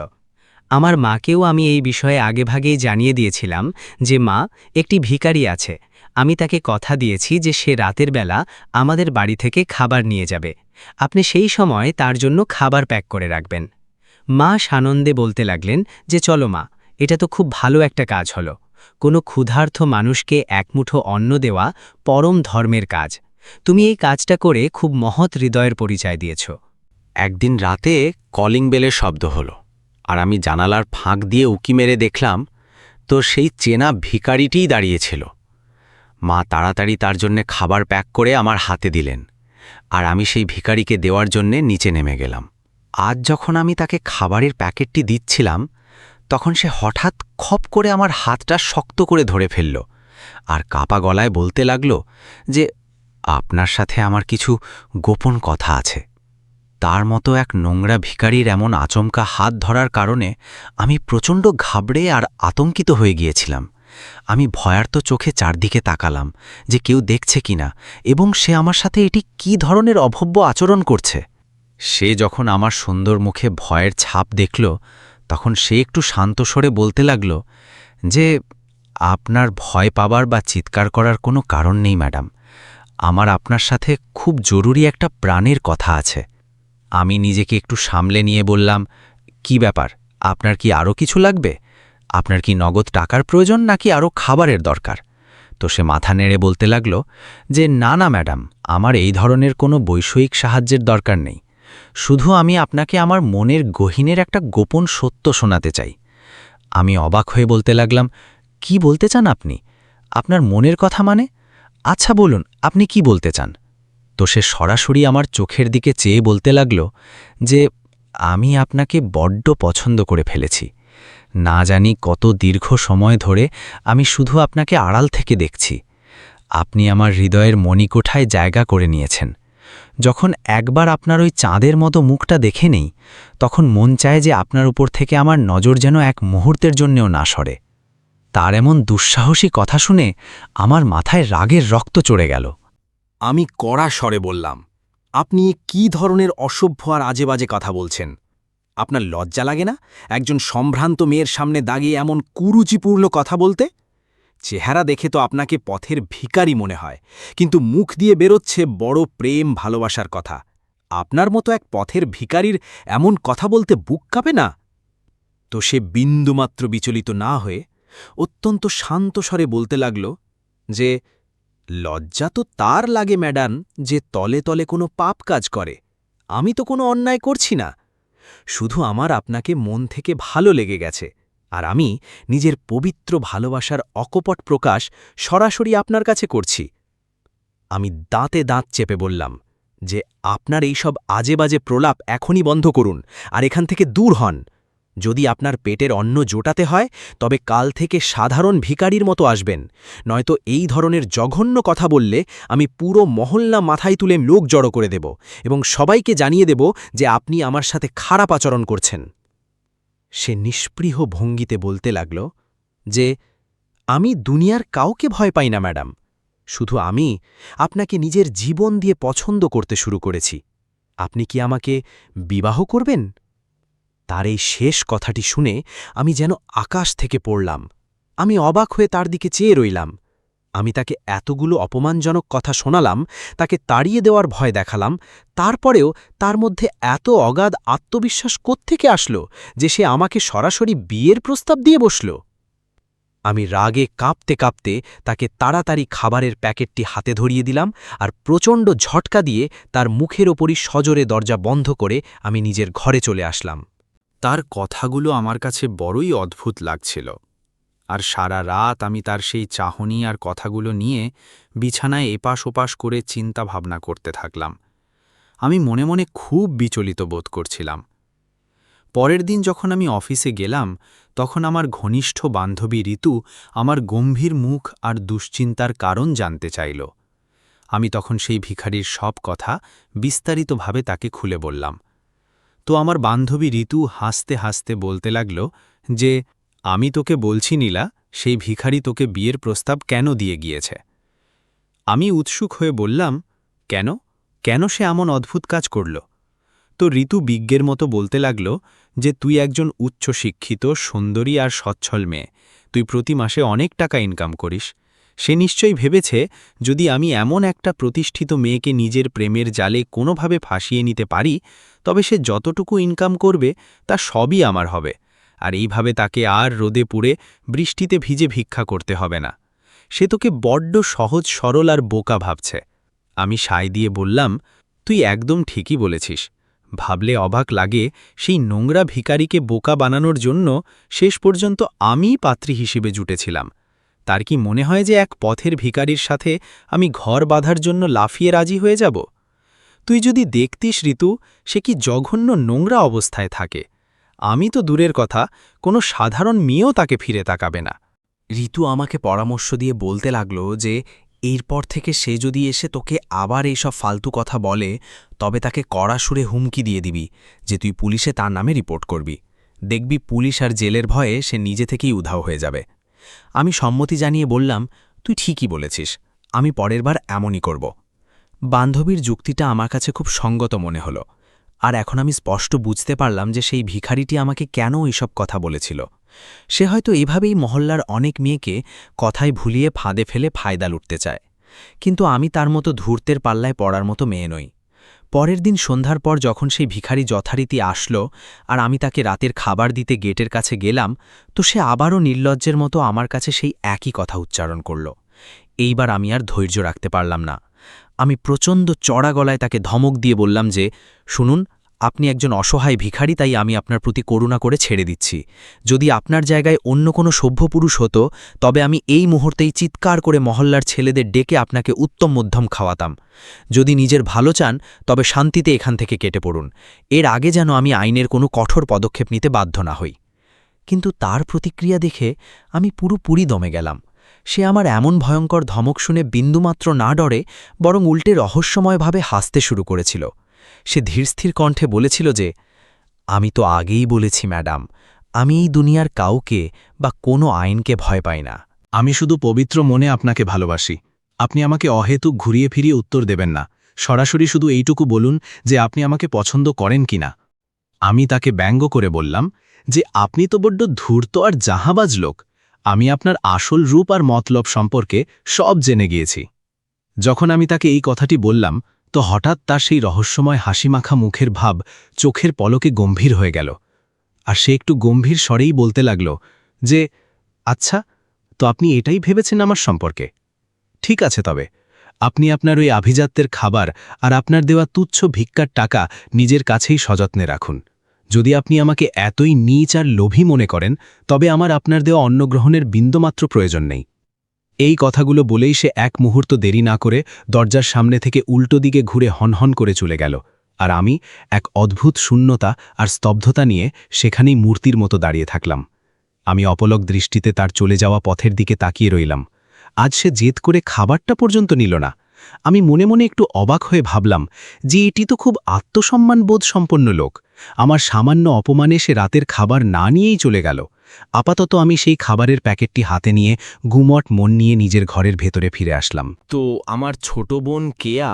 আমার মাকেও আমি এই বিষয়ে আগেভাগেই জানিয়ে দিয়েছিলাম যে মা, একটি ভিখারি আছে, আমি তাকে কথা দিয়েছি যে সে রাতের বেলা আমাদের বাড়ি থেকে খাবার নিয়ে যাবে, আপনি সেই সময় তার জন্য খাবার প্যাক করে রাখবেন। মা সানন্দে বলতে লাগলেন যে চলো মা, এটা তো খুব ভালো একটা কাজ হলো। কোনো ক্ষুধার্ত মানুষকে একমুঠো অন্ন দেওয়া পরম ধর্মের কাজ। তুমি এই কাজটা করে খুব মহৎ হৃদয়ের পরিচয় দিয়েছ। একদিন রাতে কলিং বেলের শব্দ হলো, আর আমি জানালার ফাঁক দিয়ে উকি মেরে দেখলাম তো সেই চেনা ভিখারিটিই দাঁড়িয়েছিল। মা তাড়াতাড়ি তার জন্যে খাবার প্যাক করে আমার হাতে দিলেন, আর আমি সেই ভিখারিকে দেওয়ার জন্যে নিচে নেমে গেলাম। আজ যখন আমি তাকে খাবারের প্যাকেটটি দিচ্ছিলাম, তখন সে হঠাৎ খপ করে আমার হাতটা শক্ত করে ধরে ফেলল, আর কাপা গলায় বলতে লাগল যে আপনার সাথে আমার কিছু গোপন কথা আছে। তার মতো এক নোংরা ভিখারির এমন আচমকা হাত ধরার কারণে আমি প্রচণ্ড ঘাবড়ে আর আতঙ্কিত হয়ে গিয়েছিলাম। আমি ভয়ার্ত চোখে চারদিকে তাকালাম যে কেউ দেখছে কিনা, এবং সে আমার সাথে এটি কী ধরনের অভব্য আচরণ করছে। সে যখন আমার সুন্দর মুখে ভয়ের ছাপ দেখল, তখন সে একটু শান্ত স্বরে বলতে লাগল যে আপনার ভয় পাবার বা চিৎকার করার কোনো কারণ নেই ম্যাডাম, আমার আপনার সাথে খুব জরুরি একটা প্রাণের কথা আছে। আমি নিজেকে একটু সামলে নিয়ে বললাম, কি ব্যাপার, আপনার কি আরও কিছু লাগবে? আপনার কি নগদ টাকার প্রয়োজন নাকি আরও খাবারের দরকার? তো সে মাথা নেড়ে বলতে লাগল যে না না ম্যাডাম, আমার এই ধরনের কোনো বৈষয়িক সাহায্যের দরকার নেই, শুধু আমি আপনাকে আমার মনের গহীনের একটা গোপন সত্য শোনাতে চাই। আমি অবাক হয়ে বলতে লাগলাম, কি বলতে চান আপনি? আপনার মনের কথা মানে? আচ্ছা বলুন, আপনি কি বলতে চান? তো সে সরাসরি আমার চোখের দিকে চেয়ে বলতে লাগল যে আমি আপনাকে বড্ড পছন্দ করে ফেলেছি। না জানি কত দীর্ঘ সময় ধরে আমি শুধু আপনাকে আড়াল থেকে দেখছি। আপনি আমার হৃদয়ের মণিকোঠায় জায়গা করে নিয়েছেন। যখন একবার আপনার ওই চাঁদের মতো মুখটা দেখে নেই, তখন মন চায় যে আপনার উপর থেকে আমার নজর যেন এক মুহূর্তের জন্যেও না সরে। তার এমন দুঃসাহসী কথা শুনে আমার মাথায় রাগের রক্ত চড়ে গেল। আমি কড়া স্বরে বললাম, আপনি কি ধরনের অসভ্য আর আজেবাজে কথা বলছেন? আপনার লজ্জা লাগে না একজন সম্ভ্রান্ত মেয়ের সামনে দাঁড়িয়ে এমন কুরুচিপূর্ণ কথা বলতে? চেহারা দেখে তো আপনাকে পথের ভিখারি মনে হয়, কিন্তু মুখ দিয়ে বেরোচ্ছে বড় প্রেম ভালোবাসার কথা। আপনার মতো এক পথের ভিখারির এমন কথা বলতে বুক কাঁপে না? তো সে বিন্দুমাত্র বিচলিত না হয়ে অত্যন্ত শান্ত স্বরে বলতে লাগল যে লজ্জা তো তার লাগে ম্যাডাম যে তলে তলে কোনো পাপ কাজ করে। আমি তো কোনো অন্যায় করছি না, শুধু আমার আপনাকে মন থেকে ভালো লেগে গেছে, আর আমি নিজের পবিত্র ভালোবাসার অকপট প্রকাশ সরাসরি আপনার কাছে করছি। আমি দাঁতে দাঁত চেপে বললাম যে আপনার এইসব আজে বাজে প্রলাপ এখনই বন্ধ করুন আর এখান থেকে দূর হন। যদি আপনার পেটের অন্ন জোটাতে হয় তবে কাল থেকে সাধারণ ভিখারির মতো আসবেন, নয়তো এই ধরনের জঘন্য কথা বললে আমি পুরো মহল্লা মাথায় তুলে লোক জড়ো করে দেব এবং সবাইকে জানিয়ে দেব যে আপনি আমার সাথে খারাপ আচরণ করছেন। সে নিষ্পৃহ ভঙ্গিতে বলতে লাগল যে আমি দুনিয়ার কাউকে ভয় পাই না ম্যাডাম, শুধু আমি আপনাকে নিজের জীবন দিয়ে পছন্দ করতে শুরু করেছি। আপনি কি আমাকে বিবাহ করবেন? তার এই শেষ কথাটি শুনে আমি যেন আকাশ থেকে পড়লাম। আমি অবাক হয়ে তার দিকে চেয়ে রইলাম। আমি তাকে এতগুলো অপমানজনক কথা শোনালাম, তাকে তাড়িয়ে দেওয়ার ভয় দেখালাম, তারপরেও তার মধ্যে এত অগাধ আত্মবিশ্বাস কোত্থেকে আসলো যে সে আমাকে সরাসরি বিয়ের প্রস্তাব দিয়ে বসল। আমি রাগে কাঁপতে কাঁপতে তাকে তাড়াতাড়ি খাবারের প্যাকেটটি হাতে ধরিয়ে দিলাম আর প্রচণ্ড ঝটকা দিয়ে তার মুখের ওপরই সজোরে দরজা বন্ধ করে আমি নিজের ঘরে চলে আসলাম। তার কথাগুলো আমার কাছে বড়ই অদ্ভুত লাগছিল, আর সারা রাত আমি তার সেই চাহনি আর কথাগুলো নিয়ে বিছানায় এপাশ ওপাশ করে চিন্তা ভাবনা করতে থাকলাম। আমি মনে মনে খুব বিচলিত বোধ করছিলাম। পরের দিন যখন আমি অফিসে গেলাম তখন আমার ঘনিষ্ঠ বান্ধবী ঋতু আমার গম্ভীর মুখ আর দুশ্চিন্তার কারণ জানতে চাইল। আমি তখন সেই ভিখারির সব কথা বিস্তারিতভাবে তাকে খুলে বললাম। তো আমার বান্ধবী ঋতু হাসতে হাসতে বলতে লাগল যে আমি তোকে বলছি নীলা, সেই ভিখারি তোকে বিয়ের প্রস্তাব কেন দিয়ে গিয়েছে। আমি উৎসুক হয়ে বললাম, কেন কেন সে এমন অদ্ভুত কাজ করল? তো ঋতু বিজ্ঞের মতো বলতে লাগল যে তুই একজন উচ্চশিক্ষিত সুন্দরী আর সচ্ছল মেয়ে, তুই প্রতি মাসে অনেক টাকা ইনকাম করিস। সে নিশ্চয়ই ভেবেছে যদি আমি এমন একটা প্রতিষ্ঠিত মেয়েকে নিজের প্রেমের জালে কোনোভাবে ফাঁসিয়ে নিতে পারি তবে সে যতটুকু ইনকাম করবে তা সবই আমার হবে, আর এইভাবে তাকে আর রোদে পুড়ে বৃষ্টিতে ভিজে ভিক্ষা করতে হবে না। সে তোকে বড্ড সহজ সরল আর বোকা ভাবছে। আমি সায় দিয়ে বললাম, তুই একদম ঠিকই বলেছিস। ভাবলে অবাক লাগে সেই নোংরা ভিখারিকে বোকা বানানোর জন্য শেষ পর্যন্ত আমিই পাত্রী হিসেবে জুটেছিলাম। তার কি মনে হয় যে এক পথের ভিখারির সাথে আমি ঘর বাঁধার জন্য লাফিয়ে রাজি হয়ে যাব? তুই যদি দেখতিস ঋতু, সে কি জঘন্য নোংরা অবস্থায় থাকে। আমি তো দূরের কথা, কোনো সাধারণ মেয়েও তাকে ফিরে তাকাবে না। ঋতু আমাকে পরামর্শ দিয়ে বলতে লাগল যে এরপর থেকে সে যদি এসে তোকে আবার এইসব ফালতু কথা বলে তবে তাকে কড়া সুরে হুমকি দিয়ে দিবি যে তুই পুলিশে তার নামে রিপোর্ট করবি। দেখবি পুলিশ আর জেলের ভয়ে সে নিজে থেকেই উধাও হয়ে যাবে। আমি সম্মতি জানিয়ে বললাম, তুই ঠিকই বলেছিস, আমি পরের বার এমনই করব। বান্ধবীর যুক্তিটা আমার কাছে খুব সঙ্গত মনে হলো, আর এখন আমি স্পষ্ট বুঝতে পারলাম যে সেই ভিখারিটি আমাকে কেন এইসব কথা বলেছিল। সে হয়তো এইভাবেই মহল্লার অনেক মেয়েকে কথায় ভুলিয়ে ফাঁদে ফেলে ফায়দা লুটতে চায়, কিন্তু আমি তার মতো ধূর্তের পাল্লায় পড়ার মতো মেয়ে নই। পরের দিন সন্ধ্যার পর যখন সেই ভিখারি যথারীতি আসলো আর আমি তাকে রাতের খাবার দিতে গেটের কাছে গেলাম, তো সে আবারও নির্লজ্জের মতো আমার কাছে সেই একই কথা উচ্চারণ করল। এইবার আমি আর ধৈর্য রাখতে পারলাম না। আমি প্রচণ্ড চড়া গলায় তাকে ধমক দিয়ে বললাম যে, শুনুন, আপনি একজন অসহায় ভিখারি, তাই আমি আপনার প্রতি করুণা করে ছেড়ে দিচ্ছি। যদি আপনার জায়গায় অন্য কোনো সভ্য পুরুষ হতো তবে আমি এই মুহূর্তেই চিৎকার করে মহল্লার ছেলেদের ডেকে আপনাকে উত্তম মধ্যম খাওয়াতাম। যদি নিজের ভালো চান তবে শান্তিতে এখান থেকে কেটে পড়ুন, এর আগে যেন আমি আইনের কোনো কঠোর পদক্ষেপ নিতে বাধ্য না হই। কিন্তু তার প্রতিক্রিয়া দেখে আমি পুরোপুরি দমে গেলাম। সে আমার এমন ভয়ঙ্কর ধমক শুনে বিন্দুমাত্র না ডরে বরং উল্টে রহস্যময়ভাবে হাসতে শুরু করেছিল। সে ধীরস্থির কণ্ঠে বলেছিল যে, আমি তো আগেই বলেছি ম্যাডাম, আমি এই দুনিয়ার কাউকে বা কোনো আইনকে ভয় পাই না। আমি শুধু পবিত্র মনে আপনাকে ভালোবাসি। আপনি আমাকে অহেতুক ঘুরিয়ে ফিরিয়ে উত্তর দেবেন না, সরাসরি শুধু এইটুকু বলুন যে আপনি আমাকে পছন্দ করেন কিনা। আমি তাকে ব্যঙ্গ করে বললাম যে আপনি তো বড্ড ধূর্ত আর জাহাবাজ লোক। আমি আপনার আসল রূপ আর মতলব সম্পর্কে সব জেনে গিয়েছি। যখন আমি তাকে এই কথাটি বললাম তো হঠাৎ তার সেই রহস্যময় হাসিমাখা মুখের ভাব চোখের পলকে গম্ভীর হয়ে গেল, আর সে একটু গম্ভীর স্বরেই বলতে লাগল যে, আচ্ছা, তো আপনি এটাই ভেবেছেন আমার সম্পর্কে? ঠিক আছে, তবে আপনি আপনার ওই আভিজাত্যের খাবার আর আপনার দেওয়া তুচ্ছ ভিক্ষার টাকা নিজের কাছেই সযত্নে রাখুন। যদি আপনি আমাকে এতই নীচ আর লোভী মনে করেন তবে আমার আপনার দেওয়া অন্ন গ্রহণের বিন্দুমাত্র প্রয়োজন নেই। এই কথাগুলো বলেই সে এক মুহূর্ত দেরি না করে দরজার সামনে থেকে উল্টো দিকে ঘুরে হনহন করে চলে গেল, আর আমি এক অদ্ভুত শূন্যতা আর স্তব্ধতা নিয়ে সেখানেই মূর্তির মতো দাঁড়িয়ে থাকলাম। আমি অপলক দৃষ্টিতে তার চলে যাওয়া পথের দিকে তাকিয়ে রইলাম। আজ সে জেদ করে খাবারটা পর্যন্ত নিল না। আমি মনে মনে একটু অবাক হয়ে ভাবলাম যে এটি তো খুব আত্মসম্মানবোধ সম্পন্ন লোক। আমার সামান্য অপমানে সে রাতের খাবার না নিয়েই চলে গেল। আপাতত আমি সেই খাবারের প্যাকেটটি হাতে নিয়ে গুমট মন নিয়ে নিজের ঘরের ভেতরে ফিরে আসলাম। তো আমার ছোট বোন কেয়া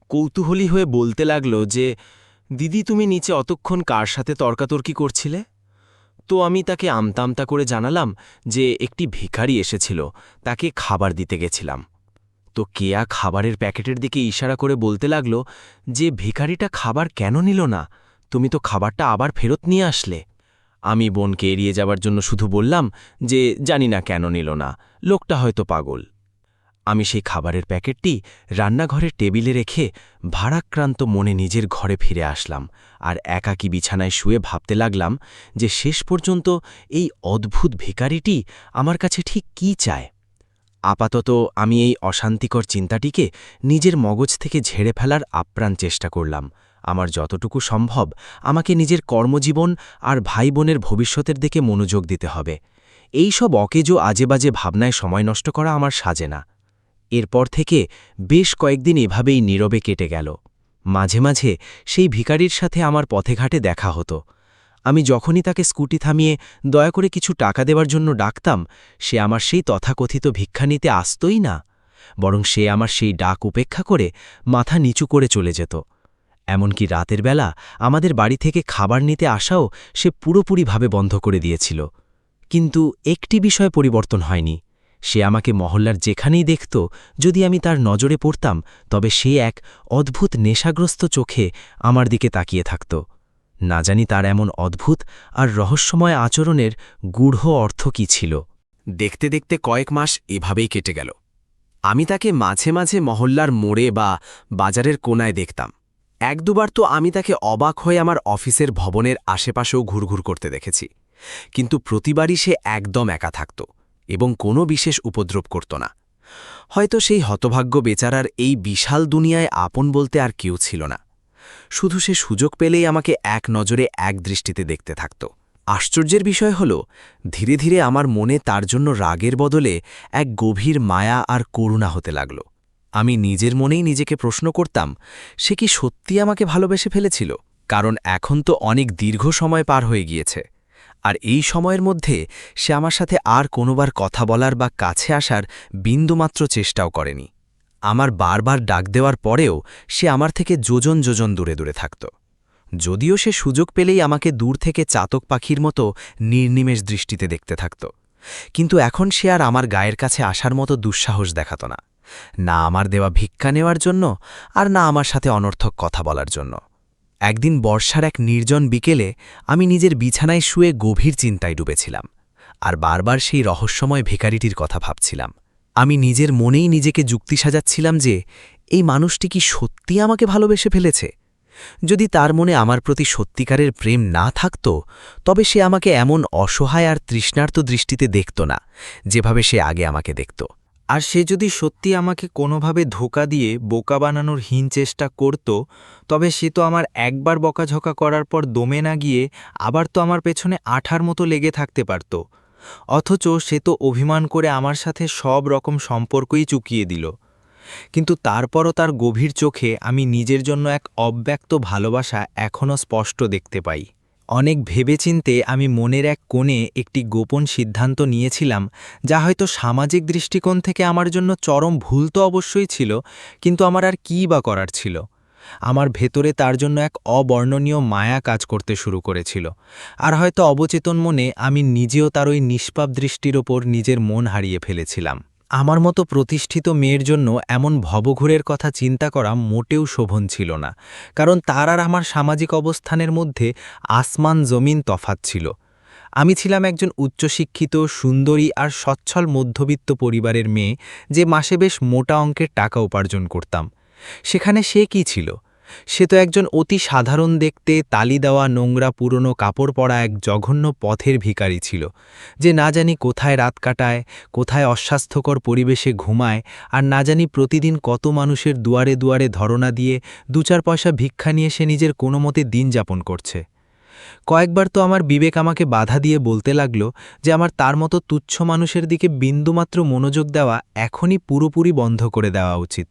কৌতূহলী হয়ে বলতে লাগল যে, দিদি তুমি নিচে অতক্ষণ কার সাথে তর্কাতর্কি করছিলে? তো আমি তাকে আমতা করে জানালাম যে একটি ভিখারি এসেছিল, তাকে খাবার দিতে গেছিলাম। তো কেয়া খাবারের প্যাকেটের দিকে ইশারা করে বলতে লাগল যে ভিখারিটা খাবার কেন নিল না? তুমি তো খাবারটা আবার ফেরত নিয়ে আসলে। আমি বোনকে এড়িয়ে যাবার জন্য শুধু বললাম যে জানি না কেন নিল না, লোকটা হয়তো পাগল। আমি সেই খাবারের প্যাকেটটি রান্নাঘরের টেবিলে রেখে ভারাক্রান্ত মনে নিজের ঘরে ফিরে আসলাম, আর একাকী বিছানায় শুয়ে ভাবতে লাগলাম যে শেষ পর্যন্ত এই অদ্ভুত ভিখারিটি আমার কাছে ঠিক কী চায়। আপাতত আমি এই অশান্তিকর চিন্তাটিকে নিজের মগজ থেকে ঝেড়ে ফেলার আপ্রাণ চেষ্টা করলাম। আমার যতটুকু সম্ভব আমাকে নিজের কর্মজীবন আর ভাই বোনের ভবিষ্যতের দিকে মনোযোগ দিতে হবে। এই সব অকেজো আজেবাজে ভাবনায় সময় নষ্ট করা আমার সাজে না। এরপর থেকে বেশ কয়েকদিন এভাবেই নীরবে কেটে গেল। মাঝে মাঝে সেই ভিখারির সাথে আমার পথে ঘাটে দেখা হতো। আমি যখনই তাকে স্কুটি থামিয়ে দয়া করে কিছু টাকা দেওয়ার জন্য ডাকতাম, সে আমার সেই তথাকথিত ভিক্ষা নিতে আসতই না, বরং সে আমার সেই ডাক উপেক্ষা করে মাথা নিচু করে চলে যেত। এমনকি রাতের বেলা আমাদের বাড়ি থেকে খাবার নিতে আসাও সে পুরোপুরিভাবে বন্ধ করে দিয়েছিল। কিন্তু একটি বিষয় পরিবর্তন হয়নি। সে আমাকে মহল্লার যেখানেই দেখত, যদি আমি তার নজরে পড়তাম তবে সে এক অদ্ভুত নেশাগ্রস্ত চোখে আমার দিকে তাকিয়ে থাকত। না জানি তার এমন অদ্ভুত আর রহস্যময় আচরণের গূঢ় অর্থ কী ছিল। দেখতে দেখতে কয়েক মাস এভাবেই কেটে গেল। আমি তাকে মাঝে মাঝে মহল্লার মোড়ে বা বাজারের কোনায় দেখতাম। এক দুবার তো আমি তাকে অবাক হয়ে আমার অফিসের ভবনের আশেপাশেও ঘুরঘুর করতে দেখেছি, কিন্তু প্রতিবারই সে একদম একা থাকত এবং কোনো বিশেষ উপদ্রব করত না। হয়তো সেই হতভাগ্য বেচারার এই বিশাল দুনিয়ায় আপন বলতে আর কেউ ছিল না। শুধু সে সুযোগ পেলেই আমাকে এক নজরে এক দৃষ্টিতে দেখতে থাকত। আশ্চর্যের বিষয় হল, ধীরে ধীরে আমার মনে তার জন্য রাগের বদলে এক গভীর মায়া আর করুণা হতে লাগল। আমি নিজের মনেই নিজেকে প্রশ্ন করতাম, সে কি সত্যি আমাকে ভালোবেসে ফেলেছিল? কারণ এখন তো অনেক দীর্ঘ সময় পার হয়ে গিয়েছে, আর এই সময়ের মধ্যে সে আমার সাথে আর কোনোবার কথা বলার বা কাছে আসার বিন্দুমাত্র চেষ্টাও করেনি। আমার বারবার ডাক দেওয়ার পরেও সে আমার থেকে যোজন যোজন দূরে দূরে থাকত। যদিও সে সুযোগ পেলেই আমাকে দূর থেকে চাতক পাখির মতো নির্নিমেষ দৃষ্টিতে দেখতে থাকত, কিন্তু এখন সে আর আমার গায়ের কাছে আসার মতো দুঃসাহস দেখাত না, না আমার দেওয়া ভিক্ষা নেওয়ার জন্য আর না আমার সাথে অনর্থক কথা বলার জন্য। একদিন বর্ষার এক নির্জন বিকেলে আমি নিজের বিছানায় শুয়ে গভীর চিন্তায় ডুবেছিলাম, আর বারবার সেই রহস্যময় ভিখারিটির কথা ভাবছিলাম। আমি নিজের মনেই নিজেকে যুক্তি সাজাচ্ছিলাম যে এই মানুষটি কি সত্যি আমাকে ভালোবেসে ফেলেছে। যদি তার মনে আমার প্রতি সত্যিকারের প্রেম না থাকত, তবে সে আমাকে এমন অসহায় আর তৃষ্ণার্ত দৃষ্টিতে দেখত না, যেভাবে সে আগে আমাকে দেখত। আর সে যদি সত্যি আমাকে কোনোভাবে ধোঁকা দিয়ে বোকা বানানোর হীন চেষ্টা করত, তবে সে তো আমার একবার বকাঝকা করার পর দমে না গিয়ে আবার তো আমার পেছনে আঠার মতো লেগে থাকতে পারত। অথচ সে তো অভিমান করে আমার সাথে সব রকম সম্পর্কই চুকিয়ে দিল। কিন্তু তারপরও তার গভীর চোখে আমি নিজের জন্য এক অব্যক্ত ভালোবাসা এখনও স্পষ্ট দেখতে পাই। অনেক ভেবেচিন্তে আমি মনের এক কোণে একটি গোপন সিদ্ধান্ত নিয়েছিলাম, যা হয়তো সামাজিক দৃষ্টিকোণ থেকে আমার জন্য চরম ভুল তো অবশ্যই ছিল, কিন্তু আমার আর কী বা করার ছিল। আমার ভেতরে তার জন্য এক অবর্ণনীয় মায়া কাজ করতে শুরু করেছিল, আর হয়তো অবচেতন মনে আমি নিজেও তার ওই নিষ্পাপ দৃষ্টির ওপর নিজের মন হারিয়ে ফেলেছিলাম। আমার মতো প্রতিষ্ঠিত মেয়ের জন্য এমন ভবঘুরের কথা চিন্তা করা মোটেও শোভন ছিল না, কারণ তার আর আমার সামাজিক অবস্থানের মধ্যে আসমান জমিন তফাৎ ছিল। আমি ছিলাম একজন উচ্চশিক্ষিত, সুন্দরী আর সচ্ছল মধ্যবিত্ত পরিবারের মেয়ে, যে মাসে বেশ মোটা অঙ্কের টাকা উপার্জন করতাম। সেখানে সে কি ছিল? সে তো একজন অতি সাধারণ দেখতে তালি দেওয়া নোংরা পুরনো কাপড় পরা এক জঘন্য পথের ভিখারি ছিল, যে না জানি কোথায় রাত কাটায়, কোথায় অস্বাস্থ্যকর পরিবেশে ঘুমায়, আর না জানি প্রতিদিন কত মানুষের দুয়ারে দুয়ারে ধরনা দিয়ে ২-৪ পয়সা ভিক্ষা নিয়ে সে নিজের কোনো মতে দিন যাপন করছে। কয়েকবার তো আমার বিবেক আমাকে বাধা দিয়ে বলতে লাগল যে আমার তার মতো তুচ্ছ মানুষের দিকে বিন্দুমাত্র মনোযোগ দেওয়া এখনই পুরোপুরি বন্ধ করে দেওয়া উচিত।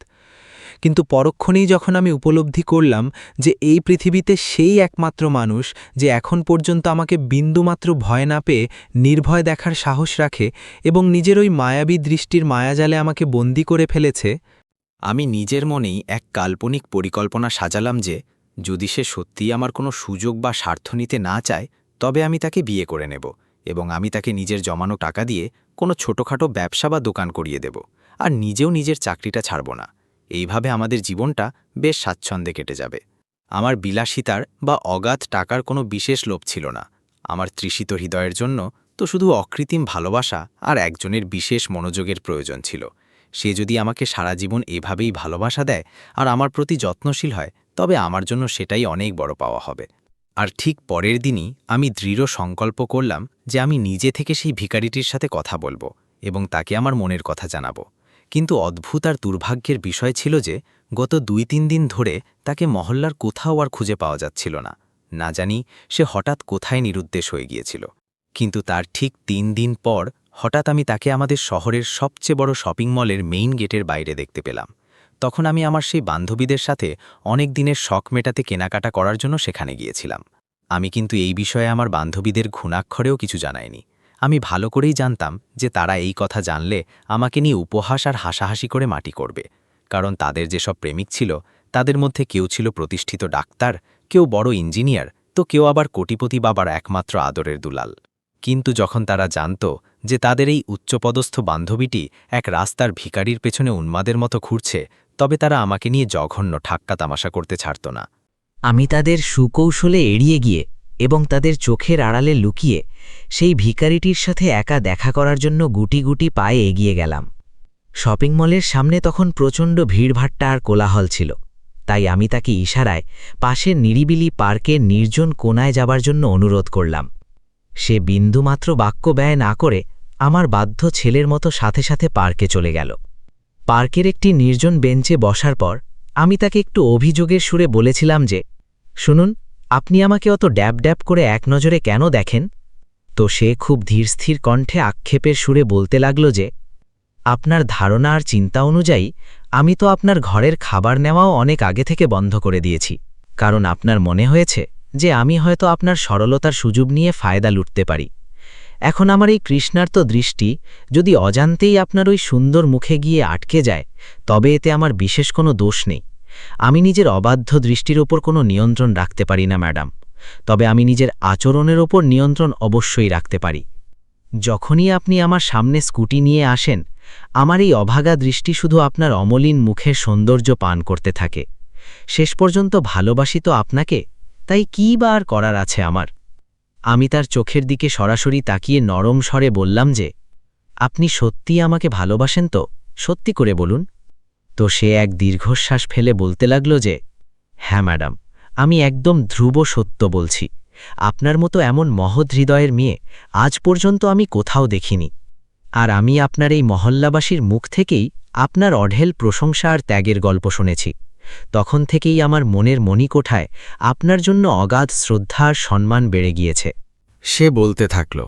কিন্তু পরক্ষণেই যখন আমি উপলব্ধি করলাম যে এই পৃথিবীতে সেই একমাত্র মানুষ যে এখন পর্যন্ত আমাকে বিন্দুমাত্র ভয় না পেয়ে নির্ভয় দেখার সাহস রাখে এবং নিজের ওই মায়াবী দৃষ্টির মায়াজালে আমাকে বন্দী করে ফেলেছে, আমি নিজের মনেই এক কাল্পনিক পরিকল্পনা সাজালাম যে যদি সে সত্যিই আমার কোনো সুযোগ বা স্বার্থ নিতে না চায়, তবে আমি তাকে বিয়ে করে নেব এবং আমি তাকে নিজের জমানো টাকা দিয়ে কোনো ছোটোখাটো ব্যবসা বা দোকান করিয়ে দেব, আর নিজেও নিজের চাকরিটা ছাড়ব না। এইভাবে আমাদের জীবনটা বেশ স্বাচ্ছন্দ্যে কেটে যাবে। আমার বিলাসিতার বা অগাধ টাকার কোনো বিশেষ লোভ ছিল না। আমার তৃষিত হৃদয়ের জন্য তো শুধু অকৃত্রিম ভালোবাসা আর একজনের বিশেষ মনোযোগের প্রয়োজন ছিল। সে যদি আমাকে সারা জীবন এভাবেই ভালোবাসা দেয় আর আমার প্রতি যত্নশীল হয়, তবে আমার জন্য সেটাই অনেক বড় পাওয়া হবে। আর ঠিক পরের দিনই আমি দৃঢ় সংকল্প করলাম যে আমি নিজে থেকে সেই ভিখারিটির সাথে কথা বলবো এবং তাকে আমার মনের কথা জানাবো। কিন্তু অদ্ভুত আর দুর্ভাগ্যের বিষয় ছিল যে গত ২-৩ দিন ধরে তাকে মহল্লার কোথাও আর খুঁজে পাওয়া যাচ্ছিল না। না জানি সে হঠাৎ কোথায় নিরুদ্দেশ হয়ে গিয়েছিল। কিন্তু তার ঠিক ৩ দিন পর হঠাৎ আমি তাকে আমাদের শহরের সবচেয়ে বড় শপিং মলের মেইন গেটের বাইরে দেখতে পেলাম। তখন আমি আমার সেই বান্ধবীদের সাথে অনেক দিনের শখ মেটাতে কেনাকাটা করার জন্য সেখানে গিয়েছিলাম। আমি কিন্তু এই বিষয়ে আমার বান্ধবীদের ঘুণাক্ষরেও কিছু জানাইনি। আমি ভালো করেই জানতাম যে তারা এই কথা জানলে আমাকে নিয়ে উপহাস আর হাসাহাসি করে মাটি করবে, কারণ তাদের যেসব প্রেমিক ছিল তাদের মধ্যে কেউ ছিল প্রতিষ্ঠিত ডাক্তার, কেউ বড় ইঞ্জিনিয়ার, তো কেউ আবার কোটিপতি বাবার একমাত্র আদরের দুলাল। কিন্তু যখন তারা জানত যে তাদের এই উচ্চপদস্থ বান্ধবীটি এক রাস্তার ভিখারির পেছনে উন্মাদের মতো ঘুরছে, তবে তারা আমাকে নিয়ে জঘন্য ঠাক্কা তামাশা করতে ছাড়ত না। আমি তাদের সুকৌশলে এড়িয়ে গিয়ে এবং তাদের চোখের আড়ালে লুকিয়ে সেই ভিখারিটির সাথে একা দেখা করার জন্য গুটি গুটি পায়ে এগিয়ে গেলাম। শপিং মলের সামনে তখন প্রচণ্ড ভিড়ভাট্টা আর কোলাহল ছিল, তাই আমি তাকে ইশারায় পাশের নিরিবিলি পার্কের নির্জন কোণায় যাবার জন্য অনুরোধ করলাম। সে বিন্দুমাত্র বাক্য ব্যয় না করে আমার বাধ্য ছেলের মতো সাথে সাথে পার্কে চলে গেল। পার্কের একটি নির্জন বেঞ্চে বসার পর আমি তাকে একটু অভিযোগের সুরে বলেছিলাম যে, শুনুন, আপনি আমাকে অত ড্যাব ড্যাব করে এক নজরে কেন দেখেন? তো সে খুব ধীরস্থির কণ্ঠে আক্ষেপের সুরে বলতে লাগল যে, আপনার ধারণা আর চিন্তা অনুযায়ী আমি তো আপনার ঘরের খাবার নেওয়াও অনেক আগে থেকে বন্ধ করে দিয়েছি, কারণ আপনার মনে হয়েছে যে আমি হয়তো আপনার সরলতার সুযোগ নিয়ে ফায়দা লুটতে পারি। এখন আমার এই কৃষ্ণার্ত দৃষ্টি যদি অজান্তেই আপনার ওই সুন্দর মুখে গিয়ে আটকে যায়, তবে এতে আমার বিশেষ কোনো দোষ নেই। আমি নিজের অবাধ্য দৃষ্টির ওপর কোনো নিয়ন্ত্রণ রাখতে পারি না ম্যাডাম, তবে আমি নিজের আচরণের ওপর নিয়ন্ত্রণ অবশ্যই রাখতে পারি। যখনই আপনি আমার সামনে স্কুটি নিয়ে আসেন, আমার এই অভাগা দৃষ্টি শুধু আপনার অমলিন মুখের সৌন্দর্য পান করতে থাকে। শেষ পর্যন্ত ভালোবাসি তো আপনাকে, তাই কী বা আর করার আছে আমার? আমি তার চোখের দিকে সরাসরি তাকিয়ে নরম স্বরে বললাম যে, আপনি সত্যিই আমাকে ভালোবাসেন তো? সত্যি করে বলুন। তো সে এক দীর্ঘশ্বাস ফেলে বলতে লাগল যে, হ্যাঁ ম্যাডাম, আমি একদম ধ্রুব সত্য বলছি। আপনার মতো এমন মহৎ হৃদয়ের মেয়ে আজ পর্যন্ত আমি কোথাও দেখিনি। আর আমি আপনার এই মহল্লাবাসীর মুখ থেকেই আপনার অঢেল প্রশংসা আর ত্যাগের গল্প শুনেছি। তখন থেকেই আমার মনের মণিকোঠায় আপনার জন্য অগাধ শ্রদ্ধা আর সম্মান বেড়ে গিয়েছে। সে বলতে থাকল,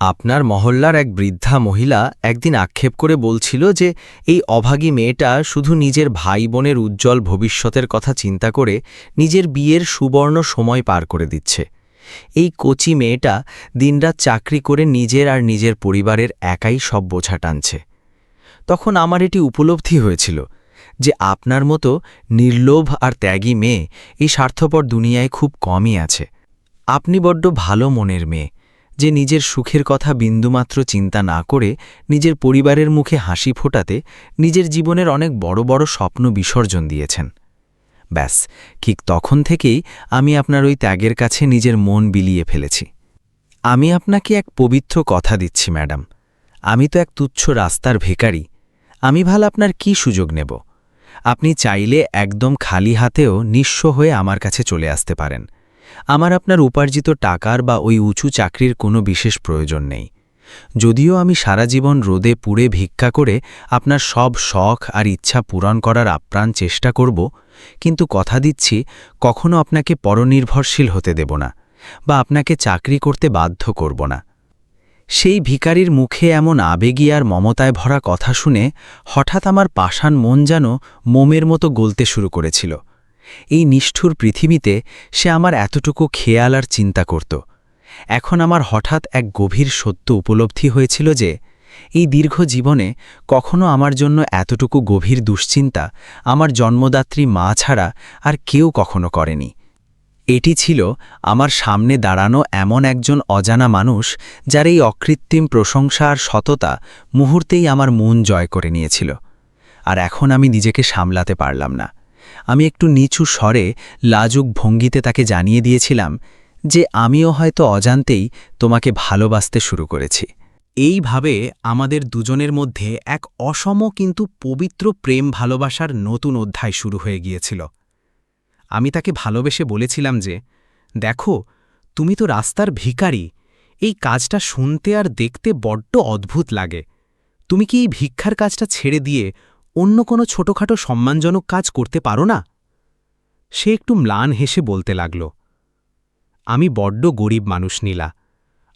আপনার মহল্লার এক বৃদ্ধা মহিলা একদিন আক্ষেপ করে বলছিল যে এই অভাগী মেয়েটা শুধু নিজের ভাই বোনের উজ্জ্বল ভবিষ্যতের কথা চিন্তা করে নিজের বিয়ের সুবর্ণ সময় পার করে দিচ্ছে। এই কচি মেয়েটা দিনরাত চাকরি করে নিজের আর নিজের পরিবারের একাই সব বোঝা টানছে। তখন আমার এটি উপলব্ধি হয়েছিল যে আপনার মতো নির্লোভ আর ত্যাগী মেয়ে এই স্বার্থপর দুনিয়ায় খুব কমই আছে। আপনি বড্ড ভালো মনের মেয়ে, যে নিজের সুখের কথা বিন্দুমাত্র চিন্তা না করে নিজের পরিবারের মুখে হাসি ফোটাতে নিজের জীবনের অনেক বড় বড় স্বপ্ন বিসর্জন দিয়েছেন। ব্যাস, ঠিক তখন থেকেই আমি আপনার ওই ত্যাগের কাছে নিজের মন বিলিয়ে ফেলেছি। আমি আপনাকে এক পবিত্র কথা দিচ্ছি ম্যাডাম, আমি তো এক তুচ্ছ রাস্তার ভিখারি। আমি আপনার কি সুযোগ নেব? আপনি চাইলে একদম খালি হাতেও নিঃস্ব হয়ে আমার কাছে চলে আসতে পারেন। আমার আপনার উপার্জিত টাকার বা ওই উঁচু চাকরির কোনো বিশেষ প্রয়োজন নেই। যদিও আমি সারা জীবন রোদে পুড়ে ভিক্ষা করে আপনার সব শখ আর ইচ্ছা পূরণ করার আপ্রাণ চেষ্টা করব, কিন্তু কথা দিচ্ছি কখনো আপনাকে পরনির্ভরশীল হতে দেব না বা আপনাকে চাকরি করতে বাধ্য করব না। সেই ভিখারির মুখে এমন আবেগী আর মমতায় ভরা কথা শুনে হঠাৎ আমার পাষাণ মন যেন মোমের মতো গলতে শুরু করেছিল। এই নিষ্ঠুর পৃথিবীতে সে আমার এতটুকু খেয়াল আর চিন্তা করত। এখন আমার হঠাৎ এক গভীর সত্য উপলব্ধি হয়েছিল যে এই দীর্ঘ জীবনে কখনো আমার জন্য এতটুকু গভীর দুশ্চিন্তা আমার জন্মদাত্রী মা ছাড়া আর কেউ কখনো করেনি। এটি ছিল আমার সামনে দাঁড়ানো এমন একজন অজানা মানুষ যার এই অকৃত্রিম প্রশংসা আর সততা মুহূর্তেই আমার মন জয় করে নিয়েছিল। আর এখন আমি নিজেকে সামলাতে পারলাম না। আমি একটু নিচু স্বরে লাজুক ভঙ্গিতে তাকে জানিয়ে দিয়েছিলাম যে আমিও হয়তো অজান্তেই তোমাকে ভালোবাসতে শুরু করেছি। এইভাবে আমাদের দুজনের মধ্যে এক অসম কিন্তু পবিত্র প্রেম ভালোবাসার নতুন অধ্যায় শুরু হয়ে গিয়েছিল। আমি তাকে ভালোবেসে বলেছিলাম যে, দেখো, তুমি তো রাস্তার ভিখারি, এই কাজটা শুনতে আর দেখতে বড্ড অদ্ভুত লাগে। তুমি কি এই ভিক্ষার কাজটা ছেড়ে দিয়ে অন্য কোনো ছোটখাটো সম্মানজনক কাজ করতে পারো না? সে একটু ম্লান হেসে বলতে লাগল, আমি বড্ড গরিব মানুষ নীলা,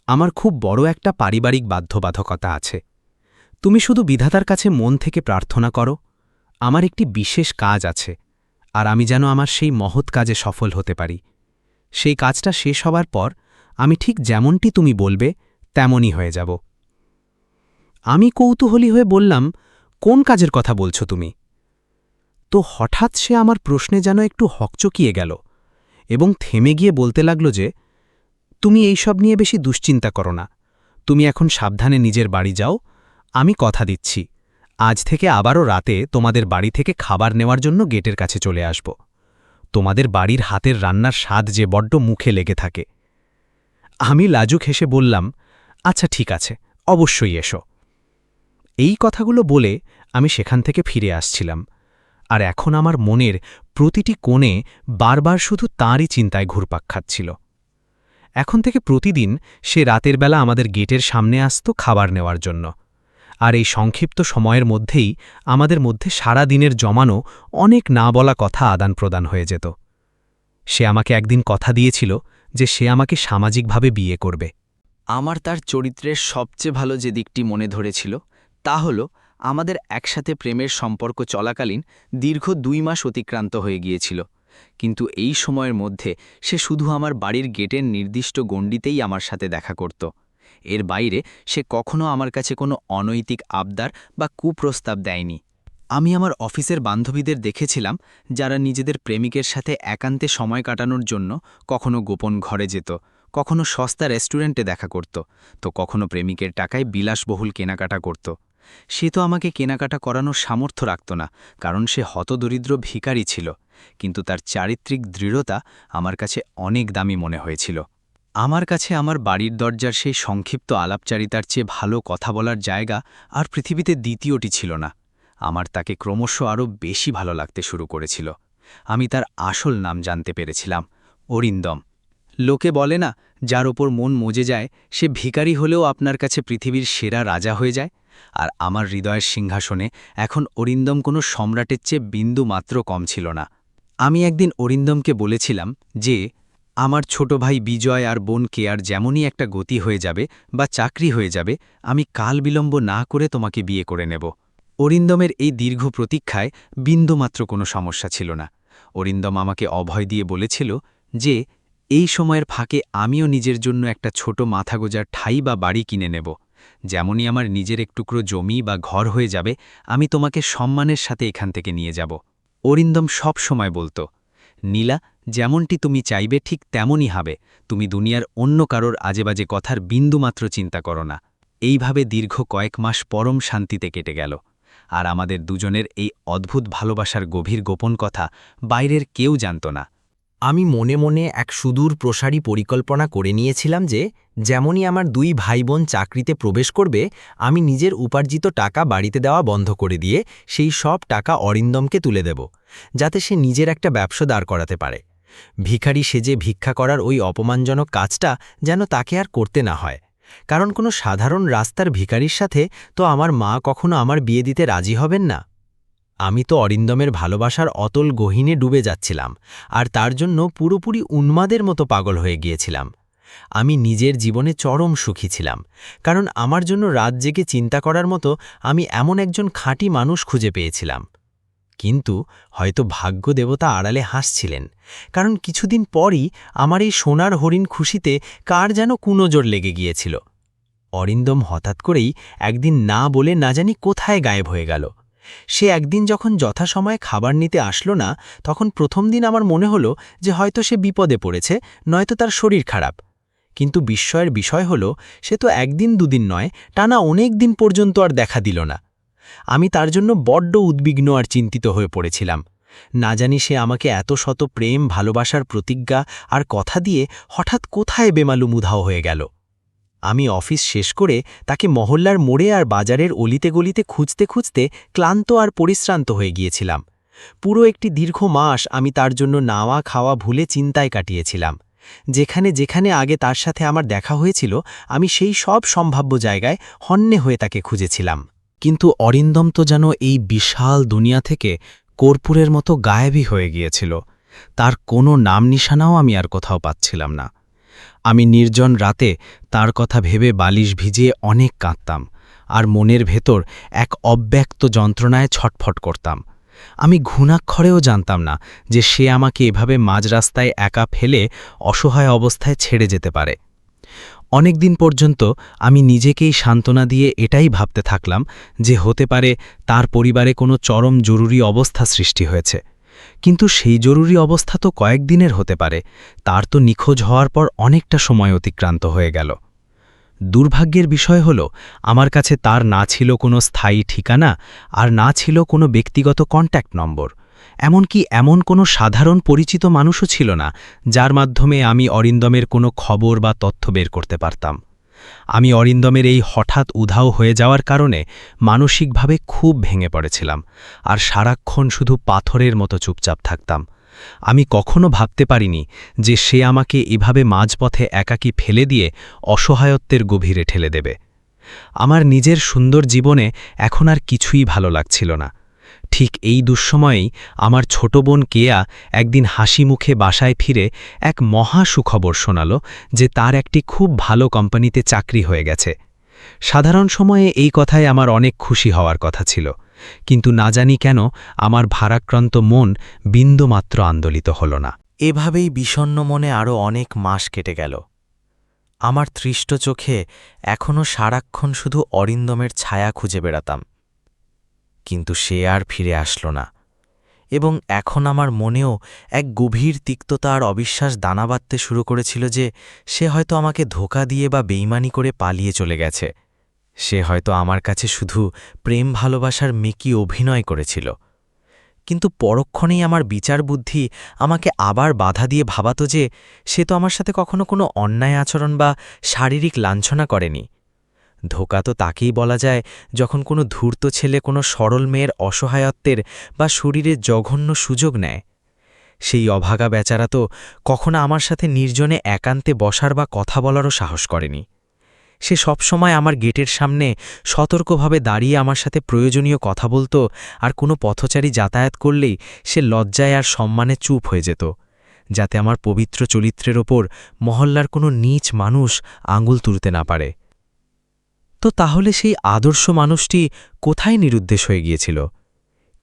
আমার খুব বড় একটা পারিবারিক বাধ্যবাধকতা আছে। তুমি শুধু বিধাতার কাছে মন থেকে প্রার্থনা করো, আমার একটি বিশেষ কাজ আছে, আর আমি যেন আমার সেই মহৎ কাজে সফল হতে পারি। সেই কাজটা শেষ হবার পর আমি ঠিক যেমনটি তুমি বলবে তেমনই হয়ে যাব। আমি কৌতূহলী হয়ে বললাম, কোন কাজের কথা বলছো তুমি? তো হঠাৎ সে আমার প্রশ্নে যেন একটু হকচকিয়ে গেল এবং থেমে গিয়ে বলতে লাগল যে, তুমি এই সব নিয়ে বেশি দুশ্চিন্তা করো না, তুমি এখন সাবধানে নিজের বাড়ি যাও। আমি কথা দিচ্ছি, আজ থেকে আবারও রাতে তোমাদের বাড়ি থেকে খাবার নেওয়ার জন্য গেটের কাছে চলে আসব। তোমাদের বাড়ির হাতের রান্নার স্বাদ যে বড্ড মুখে লেগে থাকে। আমি লাজুক হেসে বললাম, আচ্ছা ঠিক আছে, অবশ্যই এসো। এই কথাগুলো বলে আমি সেখান থেকে ফিরে আসছিলাম, আর এখন আমার মনের প্রতিটি কোণে বারবার শুধু তাঁরই চিন্তায় ঘুরপাক খাচ্ছিল। এখন থেকে প্রতিদিন সে রাতের বেলা আমাদের গেটের সামনে আসত খাবার নেওয়ার জন্য, আর এই সংক্ষিপ্ত সময়ের মধ্যেই আমাদের মধ্যে সারা দিনের জমানো অনেক না বলা কথা আদান প্রদান হয়ে যেত। সে আমাকে একদিন কথা দিয়েছিল যে সে আমাকে সামাজিকভাবে বিয়ে করবে। আমার তার চরিত্রের সবচেয়ে ভালো যে দিকটি মনে ধরেছিল তা হল আমাদের একসাথে প্রেমের সম্পর্ক চলাকালীন দীর্ঘ 2 মাস অতিক্রান্ত হয়ে গিয়েছিল, কিন্তু এই সময়ের মধ্যে সে শুধু আমার বাড়ির গেটের নির্দিষ্ট গণ্ডিতেই আমার সাথে দেখা করত। এর বাইরে সে কখনো আমার কাছে কোনো অনৈতিক আবদার বা কুপ্রস্তাব দেয়নি। আমি আমার অফিসের বান্ধবীদের দেখেছিলাম যারা নিজেদের প্রেমিকের সাথে একান্তে সময় কাটানোর জন্য কখনো গোপন ঘরে যেত, কখনো সস্তা রেস্টুরেন্টে দেখা করত, তো কখনো প্রেমিকের টাকায় বিলাসবহুল কেনাকাটা করত। সে তো আমাকে কেনাকাটা করানোর সামর্থ্য রাখত না, কারণ সে হতদরিদ্র ভিখারি ছিল, কিন্তু তার চারিত্রিক দৃঢ়তা আমার কাছে অনেক দামি মনে হয়েছিল। আমার কাছে আমার বাড়ির দরজার সেই সংক্ষিপ্ত আলাপচারিতার চেয়ে ভালো কথা বলার জায়গা আর পৃথিবীতে দ্বিতীয়টি ছিল না। আমার তাকে ক্রমশ আরও বেশি ভালো লাগতে শুরু করেছিল। আমি তার আসল নাম জানতে পেরেছিলাম, অরিন্দম। লোকে বলে না, যার ওপর মন মজে যায় সে ভিখারি হলেও আপনার কাছে পৃথিবীর সেরা রাজা হয়ে যায়, আর আমার হৃদয়ের সিংহাসনে এখন অরিন্দম কোনো সম্রাটের চেয়ে বিন্দু মাত্র কম ছিল না। আমি একদিন অরিন্দমকে বলেছিলাম যে আমার ছোট ভাই বিজয় আর বোন কেয়ার যেমনই একটা গতি হয়ে যাবে বা চাকরি হয়ে যাবে, আমি কাল বিলম্ব না করে তোমাকে বিয়ে করে নেব। অরিন্দমের এই দীর্ঘ প্রতীক্ষায় বিন্দুমাত্র কোনো সমস্যা ছিল না। অরিন্দম আমাকে অভয় দিয়ে বলেছিল যে এই সময়ের ফাঁকে আমিও নিজের জন্য একটা ছোট মাথাগোজার ঠাই বা বাড়ি কিনে নেব। যেমনই আমার নিজের এক টুকরো জমি বা ঘর হয়ে যাবে, আমি তোমাকে সম্মানের সাথে এখান থেকে নিয়ে যাব। অরিন্দম সব সময় বলতো, নীলা, যেমনটি তুমি চাইবে ঠিক তেমনই হবে, তুমি দুনিয়ার অন্য কারোর আজেবাজে কথার বিন্দুমাত্র চিন্তা করো না। এইভাবে দীর্ঘ কয়েক মাস পরম শান্তিতে কেটে গেল, আর আমাদের দুজনের এই অদ্ভুত ভালোবাসার গভীর গোপন কথা বাইরের কেউ জানত না। আমি মনে মনে এক সুদূর প্রসারী পরিকল্পনা করে নিয়েছিলাম যে যেমনই আমার 2 ভাইবোন চাকরিতে প্রবেশ করবে, আমি নিজের উপার্জিত টাকা বাড়িতে দেওয়া বন্ধ করে দিয়ে সেই সব টাকা অরিন্দমকে তুলে দেব, যাতে সে নিজের একটা ব্যবসা দাঁড় করাতে পারে। ভিখারি সেজে ভিক্ষা করার ওই অপমানজনক কাজটা যেন তাকে আর করতে না হয়, কারণ কোনো সাধারণ রাস্তার ভিখারির সাথে তো আমার মা কখনো আমার বিয়ে দিতে রাজি হবেন না। আমি তো অরিন্দমের ভালোবাসার অতল গহীনে ডুবে যাচ্ছিলাম, আর তার জন্য পুরোপুরি উন্মাদের মতো পাগল হয়ে গিয়েছিলাম। আমি নিজের জীবনে চরম সুখী ছিলাম, কারণ আমার জন্য রাত জেগে চিন্তা করার মতো আমি এমন একজন খাঁটি মানুষ খুঁজে পেয়েছিলাম। কিন্তু হয়তো ভাগ্য দেবতা আড়ালে হাসছিলেন, কারণ কিছুদিন পরই আমার এই সোনার হরিণ খুশিতে কার যেন কুনজর লেগে গিয়েছিল। অরিন্দম হঠাৎ করেই একদিন না বলে না জানি কোথায় গায়েব হয়ে গেল। সে একদিন যখন যথাসময়ে খাবার নিতে আসলো না, তখন প্রথম দিন আমার মনে হলো যে হয়তো সে বিপদে পড়েছে, নয়তো তার শরীর খারাপ। কিন্তু বিস্ময়ের বিষয় হলো, সে তো একদিন দুদিন নয়, টানা অনেক দিন পর্যন্ত আর দেখা দিল না। আমি তার জন্য বড্ড উদ্বিগ্ন আর চিন্তিত হয়ে পড়েছিলাম। না জানি সে আমাকে এত শত প্রেম, ভালোবাসার প্রতিজ্ঞা আর কথা দিয়ে হঠাৎ কোথায় বেমালুম উধাও হয়ে গেল। আমি অফিস শেষ করে তাকে মহল্লার মোড়ে আর বাজারের অলিতে গলিতে খুঁজতে খুঁজতে ক্লান্ত আর পরিশ্রান্ত হয়ে গিয়েছিলাম। পুরো একটি দীর্ঘ মাস আমি তার জন্য নাওয়া খাওয়া ভুলে চিন্তায় কাটিয়েছিলাম। যেখানে যেখানে আগে তার সাথে আমার দেখা হয়েছিল, আমি সেই সব সম্ভাব্য জায়গায় হন্যে হয়ে তাকে খুঁজেছিলাম। কিন্তু অরিন্দম তো যেন এই বিশাল দুনিয়া থেকে কর্পূরের মতো গায়েবই হয়ে গিয়েছিল। তার কোনো নাম নিশানাও আমি আর কোথাও পাচ্ছিলাম না। আমি নির্জন রাতে তার কথা ভেবে বালিশ ভিজিয়ে অনেক কাঁদতাম, আর মনের ভেতর এক অব্যক্ত যন্ত্রণায় ছটফট করতাম। আমি ঘুণাক্ষরেও জানতাম না যে সে আমাকে এভাবে মাঝ রাস্তায় একা ফেলে অসহায় অবস্থায় ছেড়ে যেতে পারে। অনেক দিন পর্যন্ত আমি নিজেকেই সান্ত্বনা দিয়ে এটাই ভাবতে থাকলাম যে হতে পারে তার পরিবারে কোনো চরম জরুরি অবস্থা সৃষ্টি হয়েছে। কিন্তু সেই জরুরি অবস্থা তো কয়েকদিনের হতে পারে, তার তো নিখোঁজ হওয়ার পর অনেকটা সময় অতিক্রান্ত হয়ে গেল। দুর্ভাগ্যের বিষয় হল, আমার কাছে তার না ছিল কোনো স্থায়ী ঠিকানা, আর না ছিল কোনো ব্যক্তিগত কন্ট্যাক্ট নম্বর। এমনকি এমন কোনো সাধারণ পরিচিত মানুষও ছিল না যার মাধ্যমে আমি অরিন্দমের কোনো খবর বা তথ্য বের করতে পারতাম। আমি অরিন্দমের এই হঠাৎ উধাও হয়ে যাওয়ার কারণে মানসিকভাবে খুব ভেঙে পড়েছিলাম, আর সারাক্ষণ শুধু পাথরের মতো চুপচাপ থাকতাম। আমি কখনো ভাবতে পারিনি যে সে আমাকে এভাবে মাঝপথে একাকী ফেলে দিয়ে অসহায়ত্বের গভীরে ঠেলে দেবে। আমার নিজের সুন্দর জীবনে এখন আর কিছুই ভালো লাগছিল না। ঠিক এই দুঃসময়েই আমার ছোট বোন কেয়া একদিন হাসি মুখে বাসায় ফিরে এক মহা সুখবর শোনাল যে তার একটি খুব ভালো কোম্পানিতে চাকরি হয়ে গেছে। সাধারণ সময়ে এই কথায় আমার অনেক খুশি হওয়ার কথা ছিল, কিন্তু না জানি কেন আমার ভারাক্রান্ত মন বিন্দুমাত্র আন্দোলিত হল না। এভাবেই বিষণ্ণ মনে আরও অনেক মাস কেটে গেল। আমার তৃষ্ট চোখে এখনও সারাক্ষণ শুধু অরিন্দমের ছায়া খুঁজে বেড়াতাম, কিন্তু সে আর ফিরে আসল না। এবং এখন আমার মনেও এক গভীর তিক্ততা আর অবিশ্বাস দানা বাঁধতে শুরু করেছিল যে সে হয়তো আমাকে ধোঁকা দিয়ে বা বেইমানি করে পালিয়ে চলে গেছে। সে হয়তো আমার কাছে শুধু প্রেম ভালোবাসার মেকি অভিনয় করেছিল। কিন্তু পরক্ষণেই আমার বিচার বুদ্ধি আমাকে আবার বাধা দিয়ে ভাবাতো যে সে তো আমার সাথে কখনো কোনো অন্যায় আচরণ বা শারীরিক লাঞ্ছনা করেনি। ধোঁকা তো তাকেই বলা যায় যখন কোনো ধূর্ত ছেলে কোনো সরল মেয়ের অসহায়ত্বের বা শরীরের জঘন্য সুযোগ নেয়। সেই অভাগা বেচারা তো কখনো আমার সাথে নির্জনে একান্তে বসার বা কথা বলারও সাহস করেনি। সে সবসময় আমার গেটের সামনে সতর্কভাবে দাঁড়িয়ে আমার সাথে প্রয়োজনীয় কথা বলতো, আর কোনো পথচারী যাতায়াত করলেই সে লজ্জায় আর সম্মানে চুপ হয়ে যেত, যাতে আমার পবিত্র চরিত্রের ওপর মহল্লার কোনো নীচ মানুষ আঙুল তুলতে না পারে। তো তাহলে সেই আদর্শ মানুষটি কোথায় নিরুদ্দেশ হয়ে গিয়েছিল?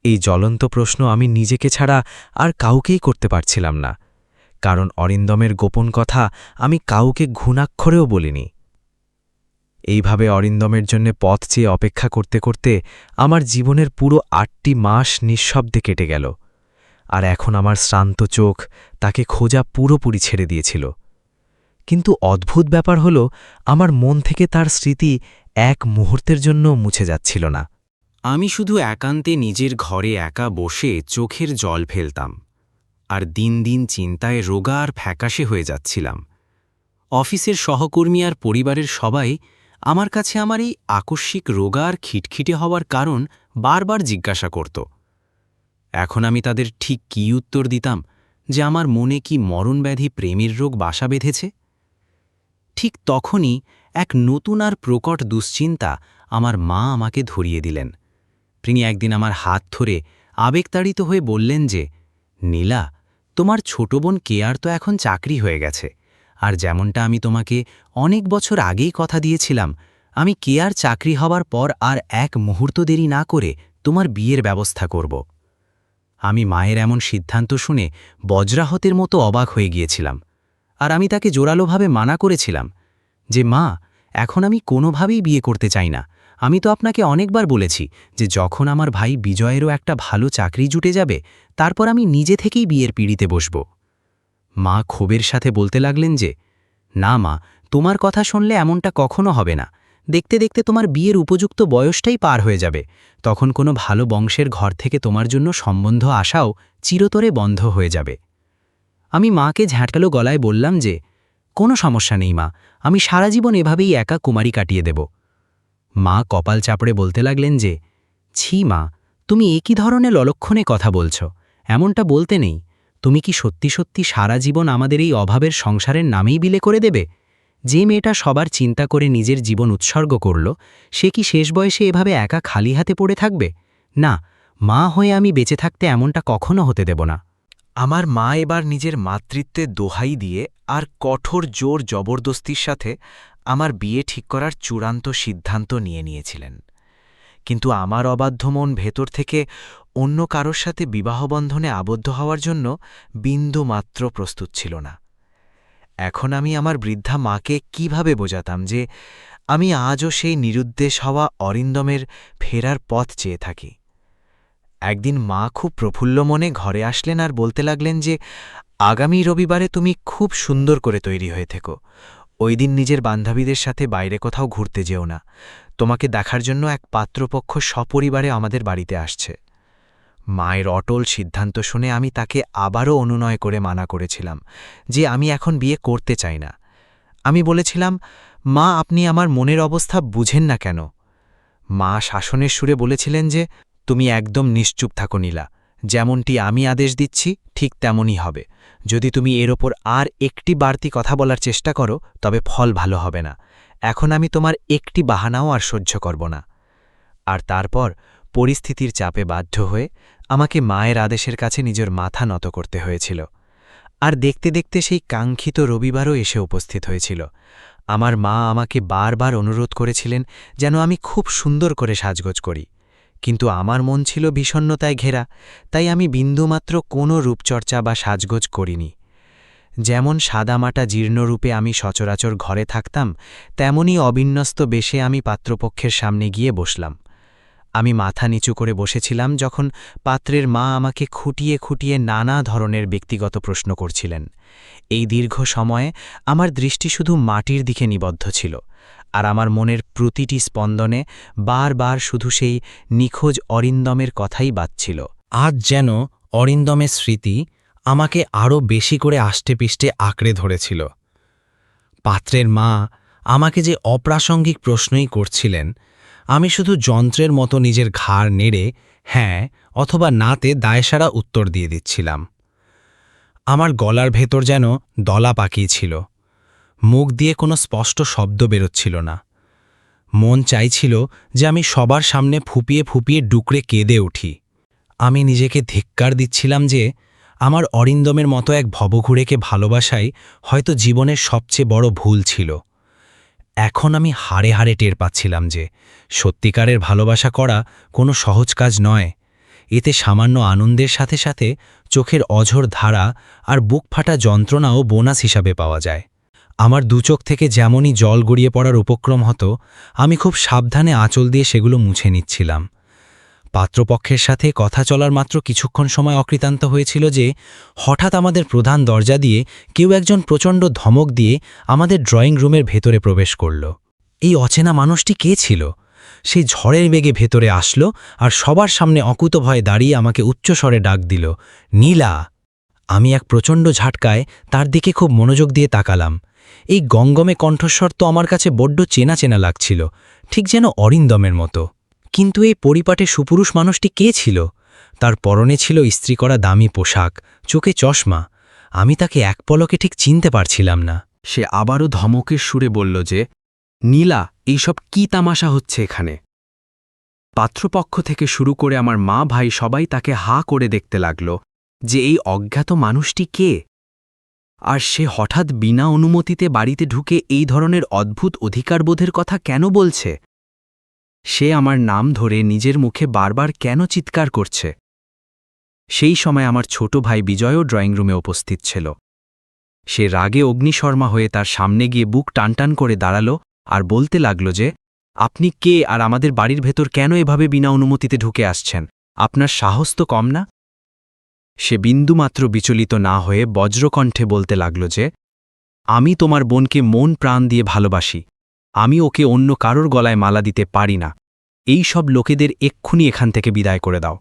এই জ্বলন্ত প্রশ্ন আমি নিজেকে ছাড়া আর কাউকেই করতে পারছিলাম না, কারণ অরিন্দমের গোপন কথা আমি কাউকে ঘুণাক্ষরেও বলিনি। এইভাবে অরিন্দমের জন্য পথ চেয়ে অপেক্ষা করতে করতে আমার জীবনের পুরো ৮টি মাস নিঃশব্দে কেটে গেল, আর এখন আমার শ্রান্ত চোখ তাকে খোঁজা পুরোপুরি ছেড়ে দিয়েছিল। কিন্তু অদ্ভুত ব্যাপার হল, আমার মন থেকে তার স্মৃতি এক মুহূর্তের জন্য মুছে যাচ্ছিল না। আমি শুধু একান্তে নিজের ঘরে একা বসে চোখের জল ফেলতাম, আর দিন দিন চিন্তায় রোগা আর ফ্যাকাশে হয়ে যাচ্ছিলাম। অফিসের সহকর্মী আর পরিবারের সবাই আমার কাছে আমার এই আকস্মিক রোগা আর খিটখিটে হওয়ার কারণ বারবার জিজ্ঞাসা করত। এখন আমি তাদের ঠিক কী উত্তর দিতাম যে আমার মনে কি মরণব্যাধি প্রেমের রোগ বাসা বেঁধেছে? ঠিক তখনই এক নতুন আর প্রকট দুশ্চিন্তা আমার মা আমাকে ধরিয়ে দিলেন। তিনি একদিন আমার হাত ধরে আবেগতাড়িত হয়ে বললেন যে, নীলা, তোমার ছোট বোন কেয়ার তো এখন চাকরি হয়ে গেছে, আর যেমনটা আমি তোমাকে অনেক বছর আগেই কথা দিয়েছিলাম, আমি কেয়ার চাকরি হবার পর আর এক মুহূর্ত দেরি না করে তোমার বিয়ের ব্যবস্থা করব। আমি মায়ের এমন সিদ্ধান্ত শুনে বজ্রাহতের মতো অবাক হয়ে গিয়েছিলাম, আর আমি তাকে জোরালোভাবে মানা করেছিলাম যে, মা, এখন আমি কোনোভাবেই বিয়ে করতে চাই না। আমি তো আপনাকে অনেকবার বলেছি যে যখন আমার ভাই বিজয়েরও একটা ভালো চাকরি জুটে যাবে, তারপর আমি নিজে থেকেই বিয়ের পিঁড়িতে বসব। মা ক্ষোভের সাথে বলতে লাগলেন যে, না মা, তোমার কথা শুনলে এমনটা কখনো হবে না। দেখতে দেখতে তোমার বিয়ের উপযুক্ত বয়সটাই পার হয়ে যাবে, তখন কোনো ভালো বংশের ঘর থেকে তোমার জন্য সম্বন্ধ আসাও চিরতরে বন্ধ হয়ে যাবে। আমি মাকে ঝাঁটালো গলায় বললাম যে, কোনো সমস্যা নেই মা, আমি সারা জীবন এভাবেই একা কুমারী কাটিয়ে দেব। মা কপাল চাপড়ে বলতে লাগলেন যে, ছি মা, তুমি একই ধরনের অলক্ষণে কথা বলছ, এমনটা বলতে নেই। তুমি কি সত্যি সত্যি সারা জীবন আমাদের এই অভাবের সংসারের নামেই বিলে করে দেবে? যে মেয়েটা সবার চিন্তা করে নিজের জীবন উৎসর্গ করল, সে কি শেষ বয়সে এভাবে একা খালি হাতে পড়ে থাকবে? না, মা হয়ে আমি বেঁচে থাকতে এমনটা কখনো হতে দেব না। আমার মা এবার নিজের মাতৃত্বের দোহাই দিয়ে আর কঠোর জোর জবরদস্তির সাথে আমার বিয়ে ঠিক করার চূড়ান্ত সিদ্ধান্ত নিয়েছিলেন। কিন্তু আমার অবাধ্য মন ভেতর থেকে অন্য কারোর সাথে বিবাহবন্ধনে আবদ্ধ হওয়ার জন্য বিন্দুমাত্র প্রস্তুত ছিল না। এখন আমি আমার বৃদ্ধা মাকে কিভাবে বোঝাতাম যে আমি আজও সেই নিরুদ্দেশ হওয়া অরিন্দমের ফেরার পথ চেয়ে থাকি? একদিন মা খুব প্রফুল্ল মনে ঘরে আসলেন আর বলতে লাগলেন যে, আগামী রবিবারে তুমি খুব সুন্দর করে তৈরি হয়ে থেকো। ওই দিন নিজের বান্ধবীদের সাথে বাইরে কোথাও ঘুরতে যেও না। তোমাকে দেখার জন্য এক পাত্রপক্ষ সপরিবারে আমাদের বাড়িতে আসছে। মায়ের অটল সিদ্ধান্ত শুনে আমি তাকে আবারও অনুনয় করে মানা করেছিলাম যে আমি এখন বিয়ে করতে চাই না। আমি বলেছিলাম, মা, আপনি আমার মনের অবস্থা বুঝেন না কেন? মা শাসনের সুরে বলেছিলেন যে, তুমি একদম নিশ্চুপ থাকো নীলা, যেমনটি আমি আদেশ দিচ্ছি ঠিক তেমনই হবে। যদি তুমি এর ওপর আর একটি বাড়তি কথা বলার চেষ্টা করো, তবে ফল ভালো হবে না। এখন আমি তোমার একটি বাহানাও আর সহ্য করব না। আর তারপর পরিস্থিতির চাপে বাধ্য হয়ে আমাকে মায়ের আদেশের কাছে নিজের মাথা নত করতে হয়েছিল। আর দেখতে দেখতে সেই কাঙ্ক্ষিত রবিবারও এসে উপস্থিত হয়েছিল। আমার মা আমাকে বারবার অনুরোধ করেছিলেন যেন আমি খুব সুন্দর করে সাজগোজ করি, কিন্তু আমার মন ছিল বিষণ্ণতায় ঘেরা, তাই আমি বিন্দুমাত্র কোনো রূপচর্চা বা সাজগোজ করিনি। যেমন সাদামাটা জীর্ণরূপে আমি সচরাচর ঘরে থাকতাম, তেমনি অবিন্যস্ত বেশে আমি পাত্রপক্ষের সামনে গিয়ে বসলাম। আমি মাথা নিচু করে বসেছিলাম যখন পাত্রের মা আমাকে খুঁটিয়ে খুঁটিয়ে নানা ধরনের ব্যক্তিগত প্রশ্ন করছিলেন। এই দীর্ঘ সময়ে আমার দৃষ্টি শুধু মাটির দিকে নিবদ্ধ ছিল, আর আমার মনের প্রতিটি স্পন্দনে বারবার শুধু সেই নিখোঁজ অরিন্দমের কথাই বাজছিল। আজ যেন অরিন্দমের স্মৃতি আমাকে আরও বেশি করে আষ্টেপৃষ্টে আঁকড়ে ধরেছিল। পাত্রের মা আমাকে যে অপ্রাসঙ্গিক প্রশ্নই করছিলেন, আমি শুধু যন্ত্রের মতো নিজের ঘাড় নেড়ে হ্যাঁ অথবা নাতে দায়সারা উত্তর দিয়ে দিচ্ছিলাম। আমার গলার ভেতর যেন দলা পাকিয়েছিল, মুখ দিয়ে কোনো স্পষ্ট শব্দ বেরোচ্ছিল না। মন চাইছিল যে আমি সবার সামনে ফুপিয়ে ফুপিয়ে ডুকরে কেঁদে উঠি। আমি নিজেকে ধিক্কার দিচ্ছিলাম যে আমার অরিন্দমের মতো এক ভবঘুরেকে ভালোবাসাই হয়তো জীবনের সবচেয়ে বড় ভুল ছিল। এখন আমি হাড়ে হাড়ে টের পাচ্ছিলাম যে সত্যিকারের ভালোবাসা করা কোনো সহজ কাজ নয়। এতে সামান্য আনন্দের সাথে সাথে চোখের অঝোর ধারা আর বুক ফাটা যন্ত্রণাও বোনাস হিসাবে পাওয়া যায়। আমার দুচোখ থেকে যেমনই জল গড়িয়ে পড়ার উপক্রম হতো, আমি খুব সাবধানে আঁচল দিয়ে সেগুলো মুছে নিচ্ছিলাম। পাত্রপক্ষের সাথে কথা চলার মাত্র কিছুক্ষণ সময় অকৃতান্ত হয়েছিল যে হঠাৎ আমাদের প্রধান দরজা দিয়ে কেউ একজন প্রচণ্ড ধমক দিয়ে আমাদের ড্রয়িং রুমের ভেতরে প্রবেশ করল। এই অচেনা মানুষটি কে ছিল? সেই ঝড়ের বেগে ভেতরে আসলো আর সবার সামনে অকুতভয়ে দাঁড়িয়ে আমাকে উচ্চস্বরে ডাক দিল, নীলা। আমি এক প্রচণ্ড ঝাটকায় তার দিকে খুব মনোযোগ দিয়ে তাকালাম। এই গঙ্গমে কণ্ঠস্বর তো আমার কাছে বড্ড চেনা চেনা লাগছিল, ঠিক যেন অরিন্দমের মতো। কিন্তু এই পরিপাটে সুপুরুষ মানুষটি কে ছিল? তার পরনে ছিল ইস্ত্রি করা দামি পোশাক, চোখে চশমা। আমি তাকে এক পলকে ঠিক চিনতে পারছিলাম না। সে আবারও ধমকের সুরে বলল যে, নীলা, এইসব কি তামাশা হচ্ছে এখানে? পাত্রপক্ষ থেকে শুরু করে আমার মা ভাই সবাই তাকে হা করে দেখতে লাগল যে এই অজ্ঞাত মানুষটি কে, আর সে হঠাৎ বিনা অনুমতিতে বাড়িতে ঢুকে এই ধরনের অদ্ভুত অধিকারবোধের কথা কেন বলছে? সে আমার নাম ধরে নিজের মুখে বারবার কেন চিৎকার করছে? সেই সময় আমার ছোট ভাই বিজয়ও ড্রয়িং রুমে উপস্থিত ছিল। সে রাগে অগ্নিশর্মা হয়ে তার সামনে গিয়ে বুক টানটান করে দাঁড়াল আর বলতে লাগল যে, আপনি কে আর আমাদের বাড়ির ভেতর কেন এভাবে বিনা অনুমতিতে ঢুকে আসছেন? আপনার সাহস তো কম না? সে বিন্দুমাত্র বিচলিত না হয়ে বজ্রকণ্ঠে বলতে লাগল যে, আমি তোমার বোনকে মন প্রাণ দিয়ে ভালোবাসি। আমি ওকে অন্য কারোর গলায় মালা দিতে পারি না। এই সব লোকেদের এক্ষুনি এখান থেকে বিদায় করে দাও।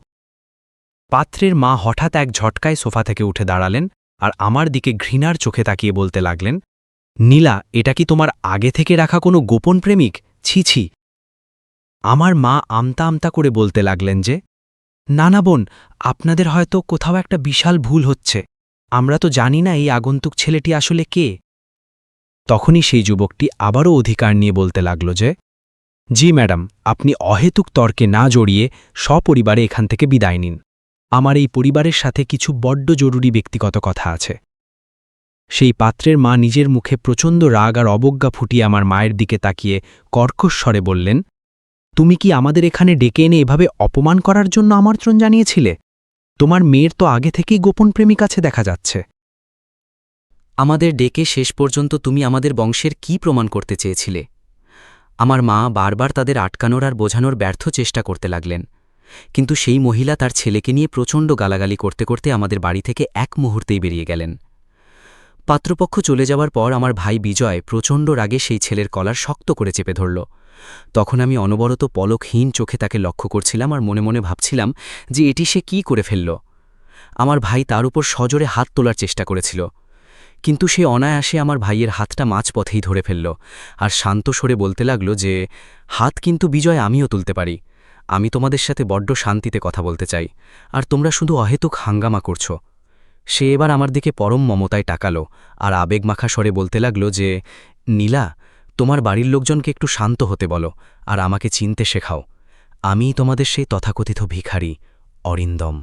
পাত্রের মা হঠাৎ এক ঝটকায় সোফা থেকে উঠে দাঁড়ালেন আর আমার দিকে ঘৃণার চোখে তাকিয়ে বলতে লাগলেন, নীলা, এটা কি তোমার আগে থেকে রাখা কোনো গোপন প্রেমিক? ছি ছি। আমার মা আমতা আমতা করে বলতে লাগলেন যে, না না বোন, আপনাদের হয়তো কোথাও একটা বিশাল ভুল হচ্ছে। আমরা তো জানি না এই আগন্তুক ছেলেটি আসলে কে। তখনই সেই যুবকটি আবারও অধিকার নিয়ে বলতে লাগল যে, জি ম্যাডাম, আপনি অহেতুক তর্কে না জড়িয়ে সপরিবারে এখান থেকে বিদায় নিন। আমার এই পরিবারের সাথে কিছু বড্ড জরুরি ব্যক্তিগত কথা আছে। সেই পাত্রের মা নিজের মুখে প্রচণ্ড রাগ আর অবজ্ঞা ফুটিয়ে আমার মায়ের দিকে তাকিয়ে কর্কশ স্বরে বললেন, তুমি কি আমাদের এখানে ডেকে এনে এভাবে অপমান করার জন্য আমন্ত্রণ জানিয়েছিলে? তোমার মেয়ের তো আগে থেকেই গোপন প্রেমিক আছে দেখা যাচ্ছে। আমাদের ডেকে শেষ পর্যন্ত তুমি আমাদের বংশের কি প্রমাণ করতে চেয়েছিলে? আমার মা বারবার তাদের আটকানোর আর বোঝানোর ব্যর্থ চেষ্টা করতে লাগলেন, কিন্তু সেই মহিলা তার ছেলেকে নিয়ে প্রচণ্ড গালাগালি করতে করতে আমাদের বাড়ি থেকে এক মুহূর্তেই বেরিয়ে গেলেন। পাত্রপক্ষ চলে যাওয়ার পর আমার ভাই বিজয় প্রচণ্ড রাগে সেই ছেলের কলার শক্ত করে চেপে ধরল। তখন আমি অনবরত পলকহীন চোখে তাকে লক্ষ্য করছিলাম আর মনে মনে ভাবছিলাম যে এটি সে কি করে ফেলল। আমার ভাই তার উপর সজোরে হাত তোলার চেষ্টা করেছিল, কিন্তু সে অনায়াসে আমার ভাইয়ের হাতটা মাঝপথেই ধরে ফেলল আর শান্ত স্বরে বলতে লাগল যে, হাত কিন্তু বিজয় আমিও তুলতে পারি। আমি তোমাদের সাথে বড্ড শান্তিতে কথা বলতে চাই, আর তোমরা শুধু অহেতুক হাঙ্গামা করছ। সে এবার আমার দিকে পরম মমতায় টাকালো আর আবেগমাখা স্বরে বলতে লাগল যে, নীলা, তোমার বাড়ির লোকজনকে একটু শান্ত হতে বলো আর আমাকে চিনতে শেখাও। আমিই তোমাদের সেই তথাকথিত ভিখারি অরিন্দম।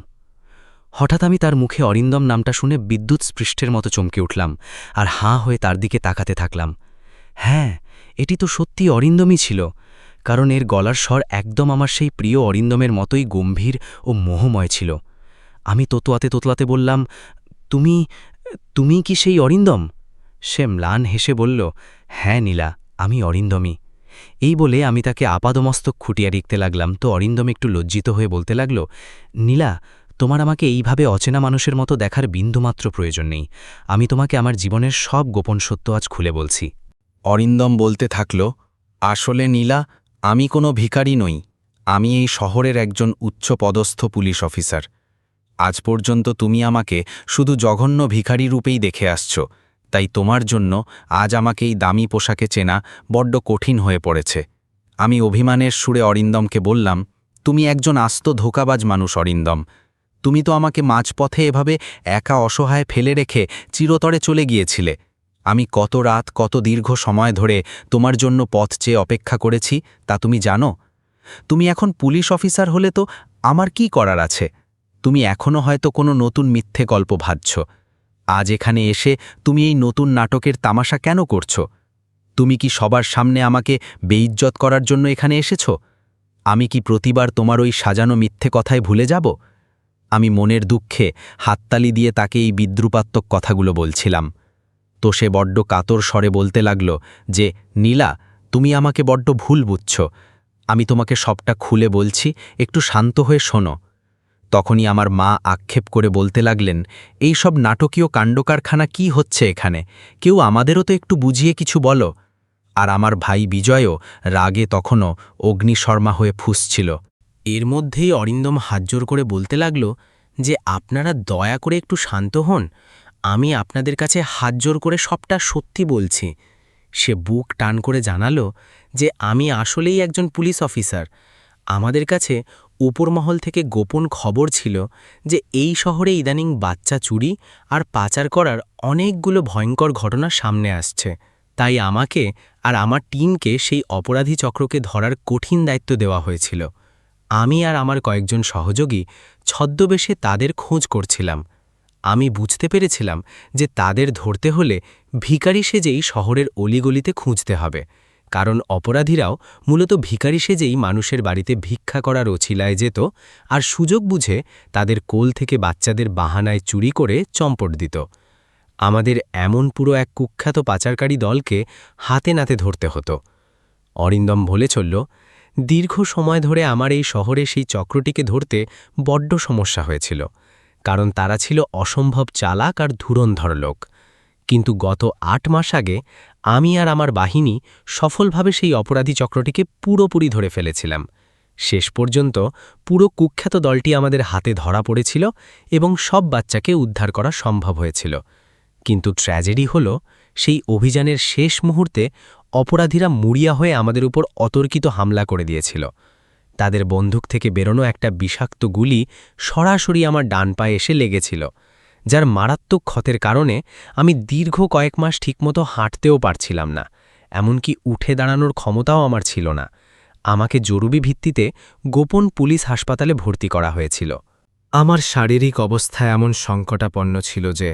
হঠাৎ আমি তার মুখে অরিন্দম নামটা শুনে বিদ্যুৎ স্পৃষ্টের মতো চমকে উঠলাম আর হাঁ হয়ে তার দিকে তাকাতে থাকলাম। হ্যাঁ, এটি তো সত্যি অরিন্দমই ছিল, কারণ এর গলার স্বর একদম আমার সেই প্রিয় অরিন্দমের মতোই গম্ভীর ও মোহময় ছিল। আমি তোতলাতে বললাম, তুমি তুমি কি সেই অরিন্দম? সে ম্লান হেসে বলল, হ্যাঁ নীলা, আমি অরিন্দমই। এই বলে আমি তাকে আপাদমস্তক খুঁটিয়ে লিখতে লাগলাম, তো অরিন্দম একটু লজ্জিত হয়ে বলতে লাগল, নীলা, তোমার আমাকে এইভাবে অচেনা মানুষের মতো দেখার বিন্দুমাত্র প্রয়োজন নেই। আমি তোমাকে আমার জীবনের সব গোপন সত্য আজ খুলে বলছি। অরিন্দম বলতে থাকল, আসলে নীলা, আমি কোনো ভিখারি নই। আমি এই শহরের একজন উচ্চপদস্থ পুলিশ অফিসার। আজ পর্যন্ত তুমি আমাকে শুধু জঘন্য ভিখারি রূপেই দেখে আসছ, তাই তোমার জন্য আজ আমাকে এই দামি পোশাকে চেনা বড্ড কঠিন হয়ে পড়েছে। আমি অভিমানের সুরে অরিন্দমকে বললাম, তুমি একজন আস্ত ধোঁকাবাজ মানুষ অরিন্দম। তুমি তো আমাকে মাঝপথে এভাবে একা অসহায় ফেলে রেখে চিরতরে চলে গিয়েছিলে। আমি কত রাত, কত দীর্ঘ সময় ধরে তোমার জন্য পথ চেয়ে অপেক্ষা করেছি তা তুমি জানো? তুমি এখন পুলিশ অফিসার হলে তো আমার কি করার আছে? তুমি এখনও হয়তো কোনো নতুন মিথ্যে গল্প ভাবছ। আজ এখানে এসে তুমি এই নতুন নাটকের তামাশা কেন করছ? তুমি কি সবার সামনে আমাকে বেইজ্জত করার জন্য এখানে এসেছ? আমি কি প্রতিবার তোমার ওই সাজানো মিথ্যে কথায় ভুলে যাব? আমি মনের দুঃখে হাততালি দিয়ে তাকে এই বিদ্রুপাত্মক কথাগুলো বলছিলাম। তো সে বড্ড কাতর স্বরে বলতে লাগল যে, নীলা, তুমি আমাকে বড্ড ভুল বুঝছ। আমি তোমাকে সবটা খুলে বলছি, একটু শান্ত হয়ে শোনো। তখনই আমার মা আক্ষেপ করে বলতে লাগলেন, এই সব নাটকীয় কাণ্ডকারখানা কি হচ্ছে এখানে? কেউ আমাদেরও তো একটু বুঝিয়ে কিছু বলো। আর আমার ভাই বিজয়ও রাগে তখনও অগ্নিশর্মা হয়ে ফুঁসছিল। এর মধ্যেই অরিন্দম হাতজোর করে বলতে লাগল, যে আপনারা দয়া করে একটু শান্ত হন। আমি আপনাদের কাছে হাত জোর করে সবটা সত্যি বলছি। সে বুক টান করে জানালো যে আমি আসলেই একজন পুলিশ অফিসার। আমাদের কাছে উপরমহল থেকে গোপন খবর ছিল যে এই শহরে ইদানিং বাচ্চা চুরি আর পাচার করার অনেকগুলো ভয়ঙ্কর ঘটনা সামনে আসছে। তাই আমাকে আর আমার টিমকে সেই অপরাধী চক্রকে ধরার কঠিন দায়িত্ব দেওয়া হয়েছিল। আমি আর আমার কয়েকজন সহযোগী ছদ্মবেশে তাদের খোঁজ করছিলাম। আমি বুঝতে পেরেছিলাম যে তাদের ধরতে হলে ভিখারি সেজেই শহরের অলিগলিতে খুঁজতে হবে, কারণ অপরাধীরাও মূলত ভিখারি সেজেই মানুষের বাড়িতে ভিক্ষা করার অছিলায় যেত আর সুযোগ বুঝে তাদের কোল থেকে বাচ্চাদের বাহানায় চুরি করে চম্পট দিত। আমাদের এমন পুরো এক কুখ্যাত পাচারকারী দলকে হাতে নাতে ধরতে হতো। অরিন্দম বলে চলল, দীর্ঘ সময় ধরে আমার এই শহরে সেই চক্রটিকে ধরতে বড্ড সমস্যা হয়েছিল, কারণ তারা ছিল অসম্ভব চালাক আর ধুরন্ধর লোক। কিন্তু গত ৮ মাস আগে আমি আর আমার বাহিনী সফলভাবে সেই অপরাধী চক্রটিকে পুরোপুরি ধরে ফেলেছিলাম। শেষ পর্যন্ত পুরো কুখ্যাত দলটি আমাদের হাতে ধরা পড়েছিল এবং সব বাচ্চাকে উদ্ধার করা সম্ভব হয়েছিল। কিন্তু ট্র্যাজেডি হল, সেই অভিযানের শেষ মুহূর্তে অপরাধীরা মুড়িয়া হয়ে আমাদের উপর অতর্কিত হামলা করে দিয়েছিল। তাদের বন্দুক থেকে বেরোনো একটা বিষাক্ত গুলি সরাসরি আমার ডান পায়ে এসে লেগেছিল, যার মারাত্মক ক্ষতের কারণে আমি দীর্ঘ কয়েক মাস ঠিকমতো হাঁটতেও পারছিলাম না, এমনকি উঠে দাঁড়ানোর ক্ষমতাও আমার ছিল না। আমাকে জরুরি ভিত্তিতে গোপন পুলিশ হাসপাতালে ভর্তি করা হয়েছিল। আমার শারীরিক অবস্থা এমন সংকটাপন্ন ছিল যে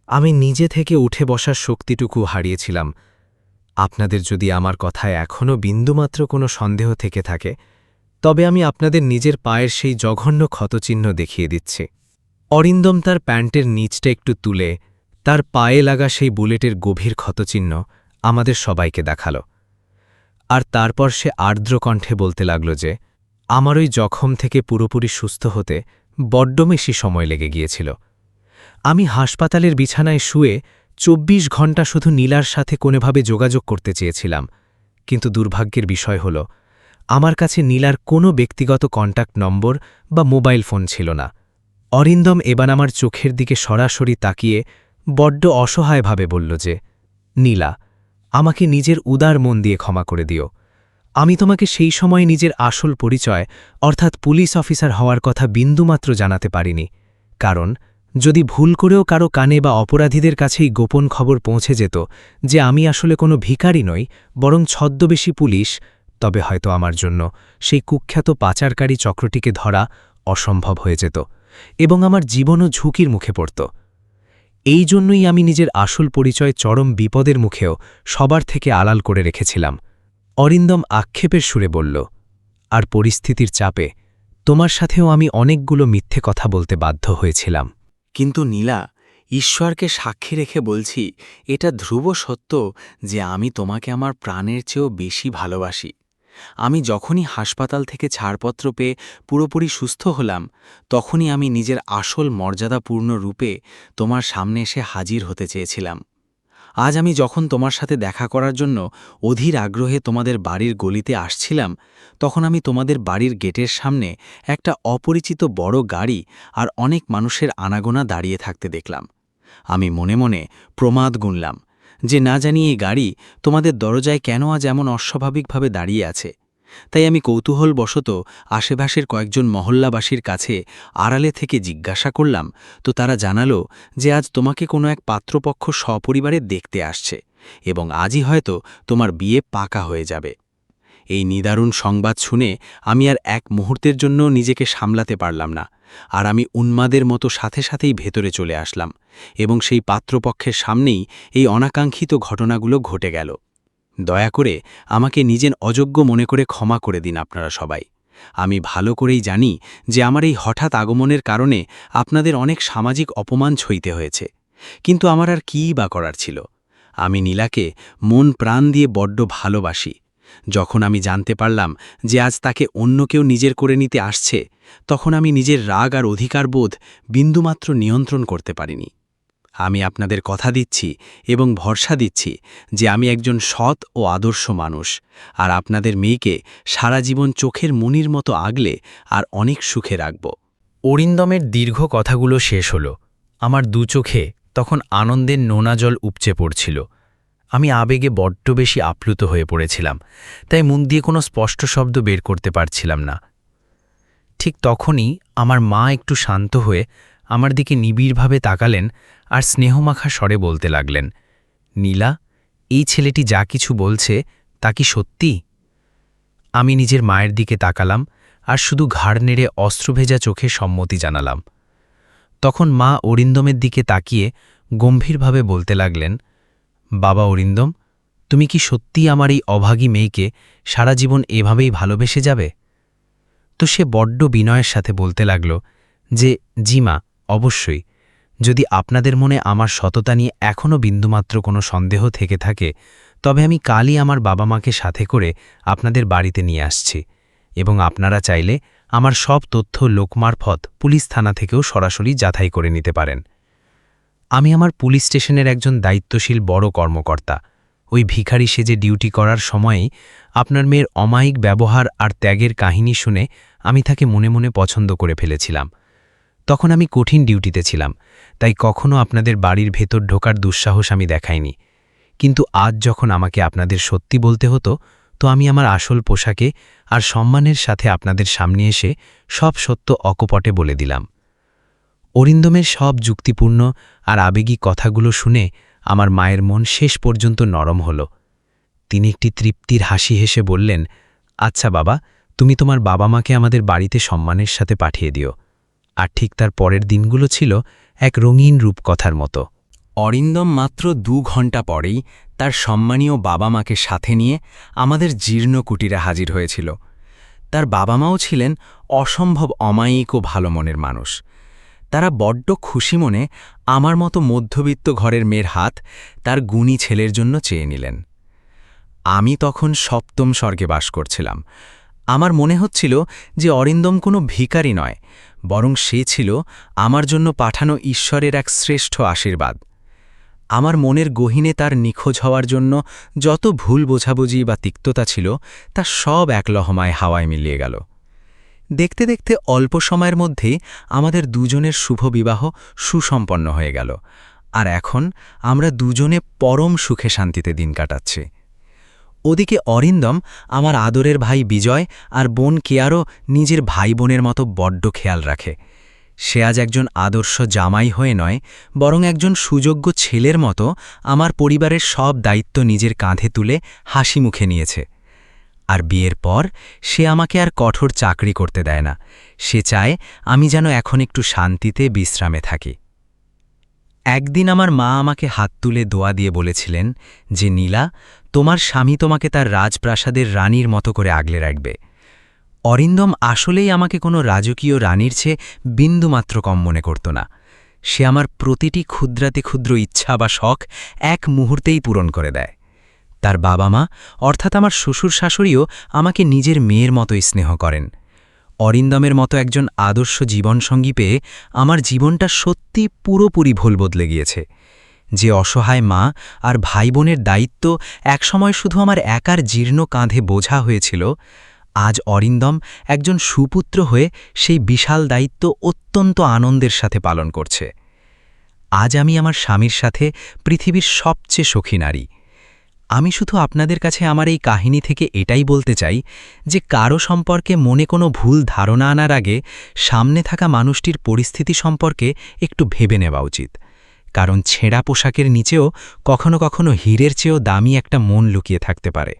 আমি নিজে থেকে উঠে বসার শক্তিটুকু হারিয়েছিলাম। আপনাদের যদি আমার কথায় এখনও বিন্দুমাত্র কোনো সন্দেহ থেকে থাকে, তবে আমি আপনাদের নিজের পায়ের সেই জঘন্য ক্ষতচিহ্ন দেখিয়ে দিচ্ছি। অরিন্দম তার প্যান্টের নিচটা একটু তুলে তার পায়ে লাগা সেই বুলেটের গভীর ক্ষতচিহ্ন আমাদের সবাইকে দেখাল। আর তারপর সে আর্দ্র কণ্ঠে বলতে লাগল যে আমার ওই জখম থেকে পুরোপুরি সুস্থ হতে বড্ড বেশি সময় লেগে গিয়েছিল। আমি হাসপাতালের বিছানায় শুয়ে ২৪ ঘণ্টা শুধু নীলার সাথে কোনোভাবে যোগাযোগ করতে চেয়েছিলাম, কিন্তু দুর্ভাগ্যের বিষয় হল আমার কাছে নীলার কোনো ব্যক্তিগত কন্ট্যাক্ট নম্বর বা মোবাইল ফোন ছিল না। অরিন্দম এবার আমার চোখের দিকে সরাসরি তাকিয়ে বড্ড অসহায়ভাবে বলল যে, নীলা, আমাকে নিজের উদার মন দিয়ে ক্ষমা করে দিও। আমি তোমাকে সেই সময় নিজের আসল পরিচয় অর্থাৎ পুলিশ অফিসার হওয়ার কথা বিন্দুমাত্র জানাতে পারিনি, কারণ যদি ভুল করেও কারো কানে বা অপরাধীদের কাছেই গোপন খবর পৌঁছে যেত যে আমি আসলে কোনো ভিখারি নই বরং ছদ্মবেশী পুলিশ, তবে হয়তো আমার জন্য সেই কুখ্যাত পাচারকারী চক্রটিকে ধরা অসম্ভব হয়ে যেত এবং আমার জীবনও ঝুঁকির মুখে পড়ত। এই জন্যই আমি নিজের আসল পরিচয় চরম বিপদের মুখেও সবার থেকে আড়াল করে রেখেছিলাম। অরিন্দম আক্ষেপের সুরে বলল, আর পরিস্থিতির চাপে তোমার সাথেও আমি অনেকগুলো মিথ্যে কথা বলতে বাধ্য হয়েছিলাম। কিন্তু নীলা, ঈশ্বরকে সাক্ষী রেখে বলছি, এটা ধ্রুব সত্য যে আমি তোমাকে আমার প্রাণের চেয়েও বেশি ভালোবাসি। আমি যখনই হাসপাতাল থেকে ছাড়পত্র পেয়ে পুরোপুরি সুস্থ হলাম, তখনই আমি নিজের আসল মর্যাদাপূর্ণ রূপে তোমার সামনে এসে হাজির হতে চেয়েছিলাম। আজ আমি যখন তোমার সাথে দেখা করার জন্য অধীর আগ্রহে তোমাদের বাড়ির গলিতে আসছিলাম, তখন আমি তোমাদের বাড়ির গেটের সামনে একটা অপরিচিত বড় গাড়ি আর অনেক মানুষের আনাগোনা দাঁড়িয়ে থাকতে দেখলাম। আমি মনে মনে প্রমাদ গুনলাম যে না জানি এই গাড়ি তোমাদের দরজায় কেন আজ এমন অস্বাভাবিকভাবে দাঁড়িয়ে আছে। তাই আমি কৌতূহলবশত আশেপাশের কয়েকজন মহল্লাবাসীর কাছে আড়ালে থেকে জিজ্ঞাসা করলাম, তো তারা জানালো যে আজ তোমাকে কোনো এক পাত্রপক্ষ সপরিবারে দেখতে আসছে এবং আজই হয়তো তোমার বিয়ে পাকা হয়ে যাবে। এই নিদারুণ সংবাদ শুনে আমি আর এক মুহূর্তের জন্য নিজেকে সামলাতে পারলাম না, আর আমি উন্মাদের মতো সাথে সাথেই ভেতরে চলে আসলাম এবং সেই পাত্রপক্ষের সামনেই এই অনাকাঙ্ক্ষিত ঘটনাগুলো ঘটে গেল। দয়া করে আমাকে নিজের অযোগ্য মনে করে ক্ষমা করে দিন আপনারা সবাই। আমি ভালো করেই জানি যে আমার এই হঠাৎ আগমনের কারণে আপনাদের অনেক সামাজিক অপমান সইতে হয়েছে, কিন্তু আমার আর কীই বা করার ছিল। আমি নীলাকে মন প্রাণ দিয়ে বড্ড ভালোবাসি। যখন আমি জানতে পারলাম যে আজ তাকে অন্য কেউ নিজের করে নিতে আসছে, তখন আমি নিজের রাগ আর অধিকারবোধ বিন্দুমাত্র নিয়ন্ত্রণ করতে পারিনি। আমি আপনাদের কথা দিচ্ছি এবং ভরসা দিচ্ছি যে আমি একজন সৎ ও আদর্শ মানুষ, আর আপনাদের মেয়েকে সারা জীবন চোখের মণির মতো আগলে আর অনেক সুখে রাখব। অরিন্দমের দীর্ঘ কথাগুলো শেষ হল। আমার দু চোখে তখন আনন্দের নোনা জল উপচে পড়ছিল। আমি আবেগে বড্ড বেশি আপ্লুত হয়ে পড়েছিলাম, তাই মুখ দিয়ে কোনো স্পষ্ট শব্দ বের করতে পারছিলাম না। ঠিক তখনই আমার মা একটু শান্ত হয়ে আমার দিকে নিবিড়ভাবে তাকালেন আর স্নেহমাখা স্বরে বলতে লাগলেন, নীলা, এই ছেলেটি যা কিছু বলছে তা কি সত্যি? আমি নিজের মায়ের দিকে তাকালাম আর শুধু ঘাড় নেড়ে অস্ত্রভেজা চোখে সম্মতি জানালাম। তখন মা অরিন্দমের দিকে তাকিয়ে গম্ভীরভাবে বলতে লাগলেন, বাবা অরিন্দম, তুমি কি সত্যিই আমার এই অভাগী মেয়েকে সারা জীবন এভাবেই ভালোবেসে যাবে? তো সে বড্ড বিনয়ের সাথে বলতে লাগল যে, জি মা, অবশ্যই। যদি আপনাদের মনে আমার সততা নিয়ে এখনও বিন্দুমাত্র কোনো সন্দেহ থেকে থাকে, তবে আমি কালই আমার বাবা মাকে সাথে করে আপনাদের বাড়িতে নিয়ে আসছি, এবং আপনারা চাইলে আমার সব তথ্য লোকমারফত পুলিশ থানা থেকেও সরাসরি যাচাই করে নিতে পারেন। আমি আমার পুলিশ স্টেশনের একজন দায়িত্বশীল বড় কর্মকর্তা। ওই ভিখারি সেজে ডিউটি করার সময়েই আপনার মেয়ের অমায়িক ব্যবহার আর ত্যাগের কাহিনী শুনে আমি তাকে মনে মনে পছন্দ করে ফেলেছিলাম। তখন আমি কঠিন ডিউটিতে ছিলাম, তাই কখনো আপনাদের বাড়ির ভেতর ঢোকার দুঃসাহস আমি দেখাইনি। কিন্তু আজ যখন আমাকে আপনাদের সত্যি বলতে হতো, তো আমি আমার আসল পোশাকে আর সম্মানের সাথে আপনাদের সামনে এসে সব সত্য অকপটে বলে দিলাম। অরিন্দমের সব যুক্তিপূর্ণ আর আবেগী কথাগুলো শুনে আমার মায়ের মন শেষ পর্যন্ত নরম হল। তিনি একটি তৃপ্তির হাসি হেসে বললেন, আচ্ছা বাবা, তুমি তোমার বাবা মাকে আমাদের বাড়িতে সম্মানের সাথে পাঠিয়ে দিও। আর ঠিক তার পরের দিনগুলো ছিল এক রঙিন রূপকথার মতো। অরিন্দম মাত্র 2 ঘণ্টা পরেই তার সম্মানীয় বাবা মাকে সাথে নিয়ে আমাদের জীর্ণ কুটিরে হাজির হয়েছিল। তার বাবা মাও ছিলেন অসম্ভব অমায়িক ও ভালো মনের মানুষ। তারা বড্ড খুশি মনে আমার মতো মধ্যবিত্ত ঘরের মেয়ের হাত তার গুণী ছেলের জন্য চেয়ে নিলেন। আমি তখন 7ম স্বর্গে বাস করছিলাম। আমার মনে হচ্ছিল যে অরিন্দম কোনো ভিখারি নয়, বরং সে ছিল আমার জন্য পাঠানো ঈশ্বরের এক শ্রেষ্ঠ আশীর্বাদ। আমার মনের গহীনে তার নিখোঁজ হওয়ার জন্য যত ভুল বোঝাবুঝি বা তিক্ততা ছিল, তা সব এক লহমায় হাওয়ায় মিলিয়ে গেল। দেখতে দেখতে অল্প সময়ের মধ্যেই আমাদের দুজনের শুভ বিবাহ সুসম্পন্ন হয়ে গেল, আর এখন আমরা দুজনে পরম সুখে শান্তিতে দিন কাটাচ্ছি। ওদিকে অরিন্দম আমার আদরের ভাই বিজয় আর বোন কেয়ারও নিজের ভাই বোনের মতো বড্ড খেয়াল রাখে। সে আজ একজন আদর্শ জামাই হয়ে নয়, বরং একজন সুযোগ্য ছেলের মতো আমার পরিবারের সব দায়িত্ব নিজের কাঁধে তুলে হাসি মুখে নিয়েছে। আর বিয়ের পর সে আমাকে আর কঠোর চাকরি করতে দেয় না। সে চায় আমি যেন এখন একটু শান্তিতে বিশ্রামে থাকি। একদিন আমার মা আমাকে হাত তুলে দোয়া দিয়ে বলেছিলেন যে, নীলা, তোমার স্বামী তোমাকে তার রাজপ্রাসাদের রানীর মতো করে আগলে রাখবে। অরিন্দম আসলেই আমাকে কোনো রাজকীয় রানীর চেয়ে বিন্দুমাত্র কম মনে করত না। সে আমার প্রতিটি ক্ষুদ্রাতে ক্ষুদ্র ইচ্ছা বা শখ এক মুহূর্তেই পূরণ করে দেয়। তার বাবা মা অর্থাৎ আমার শ্বশুর শাশুড়িও আমাকে নিজের মেয়ের মতোই স্নেহ করেন। অরিন্দমের মতো একজন আদর্শ জীবনসঙ্গী পেয়ে আমার জীবনটা সত্যি পুরোপুরি ভুল বদলে গিয়েছে। যে অসহায় মা আর ভাই বোনের দায়িত্ব একসময় শুধু আমার একার জীর্ণ কাঁধে বোঝা হয়েছিল, আজ অরিন্দম একজন সুপুত্র হয়ে সেই বিশাল দায়িত্ব অত্যন্ত আনন্দের সাথে পালন করছে। আজ আমি আমার স্বামীর সাথে পৃথিবীর সবচেয়ে সুখী নারী। আমি শুধু আপনাদের কাছে আমার এই কাহিনী থেকে এটাই বলতে চাই যে কারো সম্পর্কে মনে কোনো ভুল ধারণা আনার আগে সামনে থাকা মানুষটির পরিস্থিতি সম্পর্কে একটু ভেবে নেওয়া উচিত, কারণ ছেঁড়া পোশাকের নিচেও কখনো কখনো হীরের চেয়েও দামি একটা মন লুকিয়ে থাকতে পারে।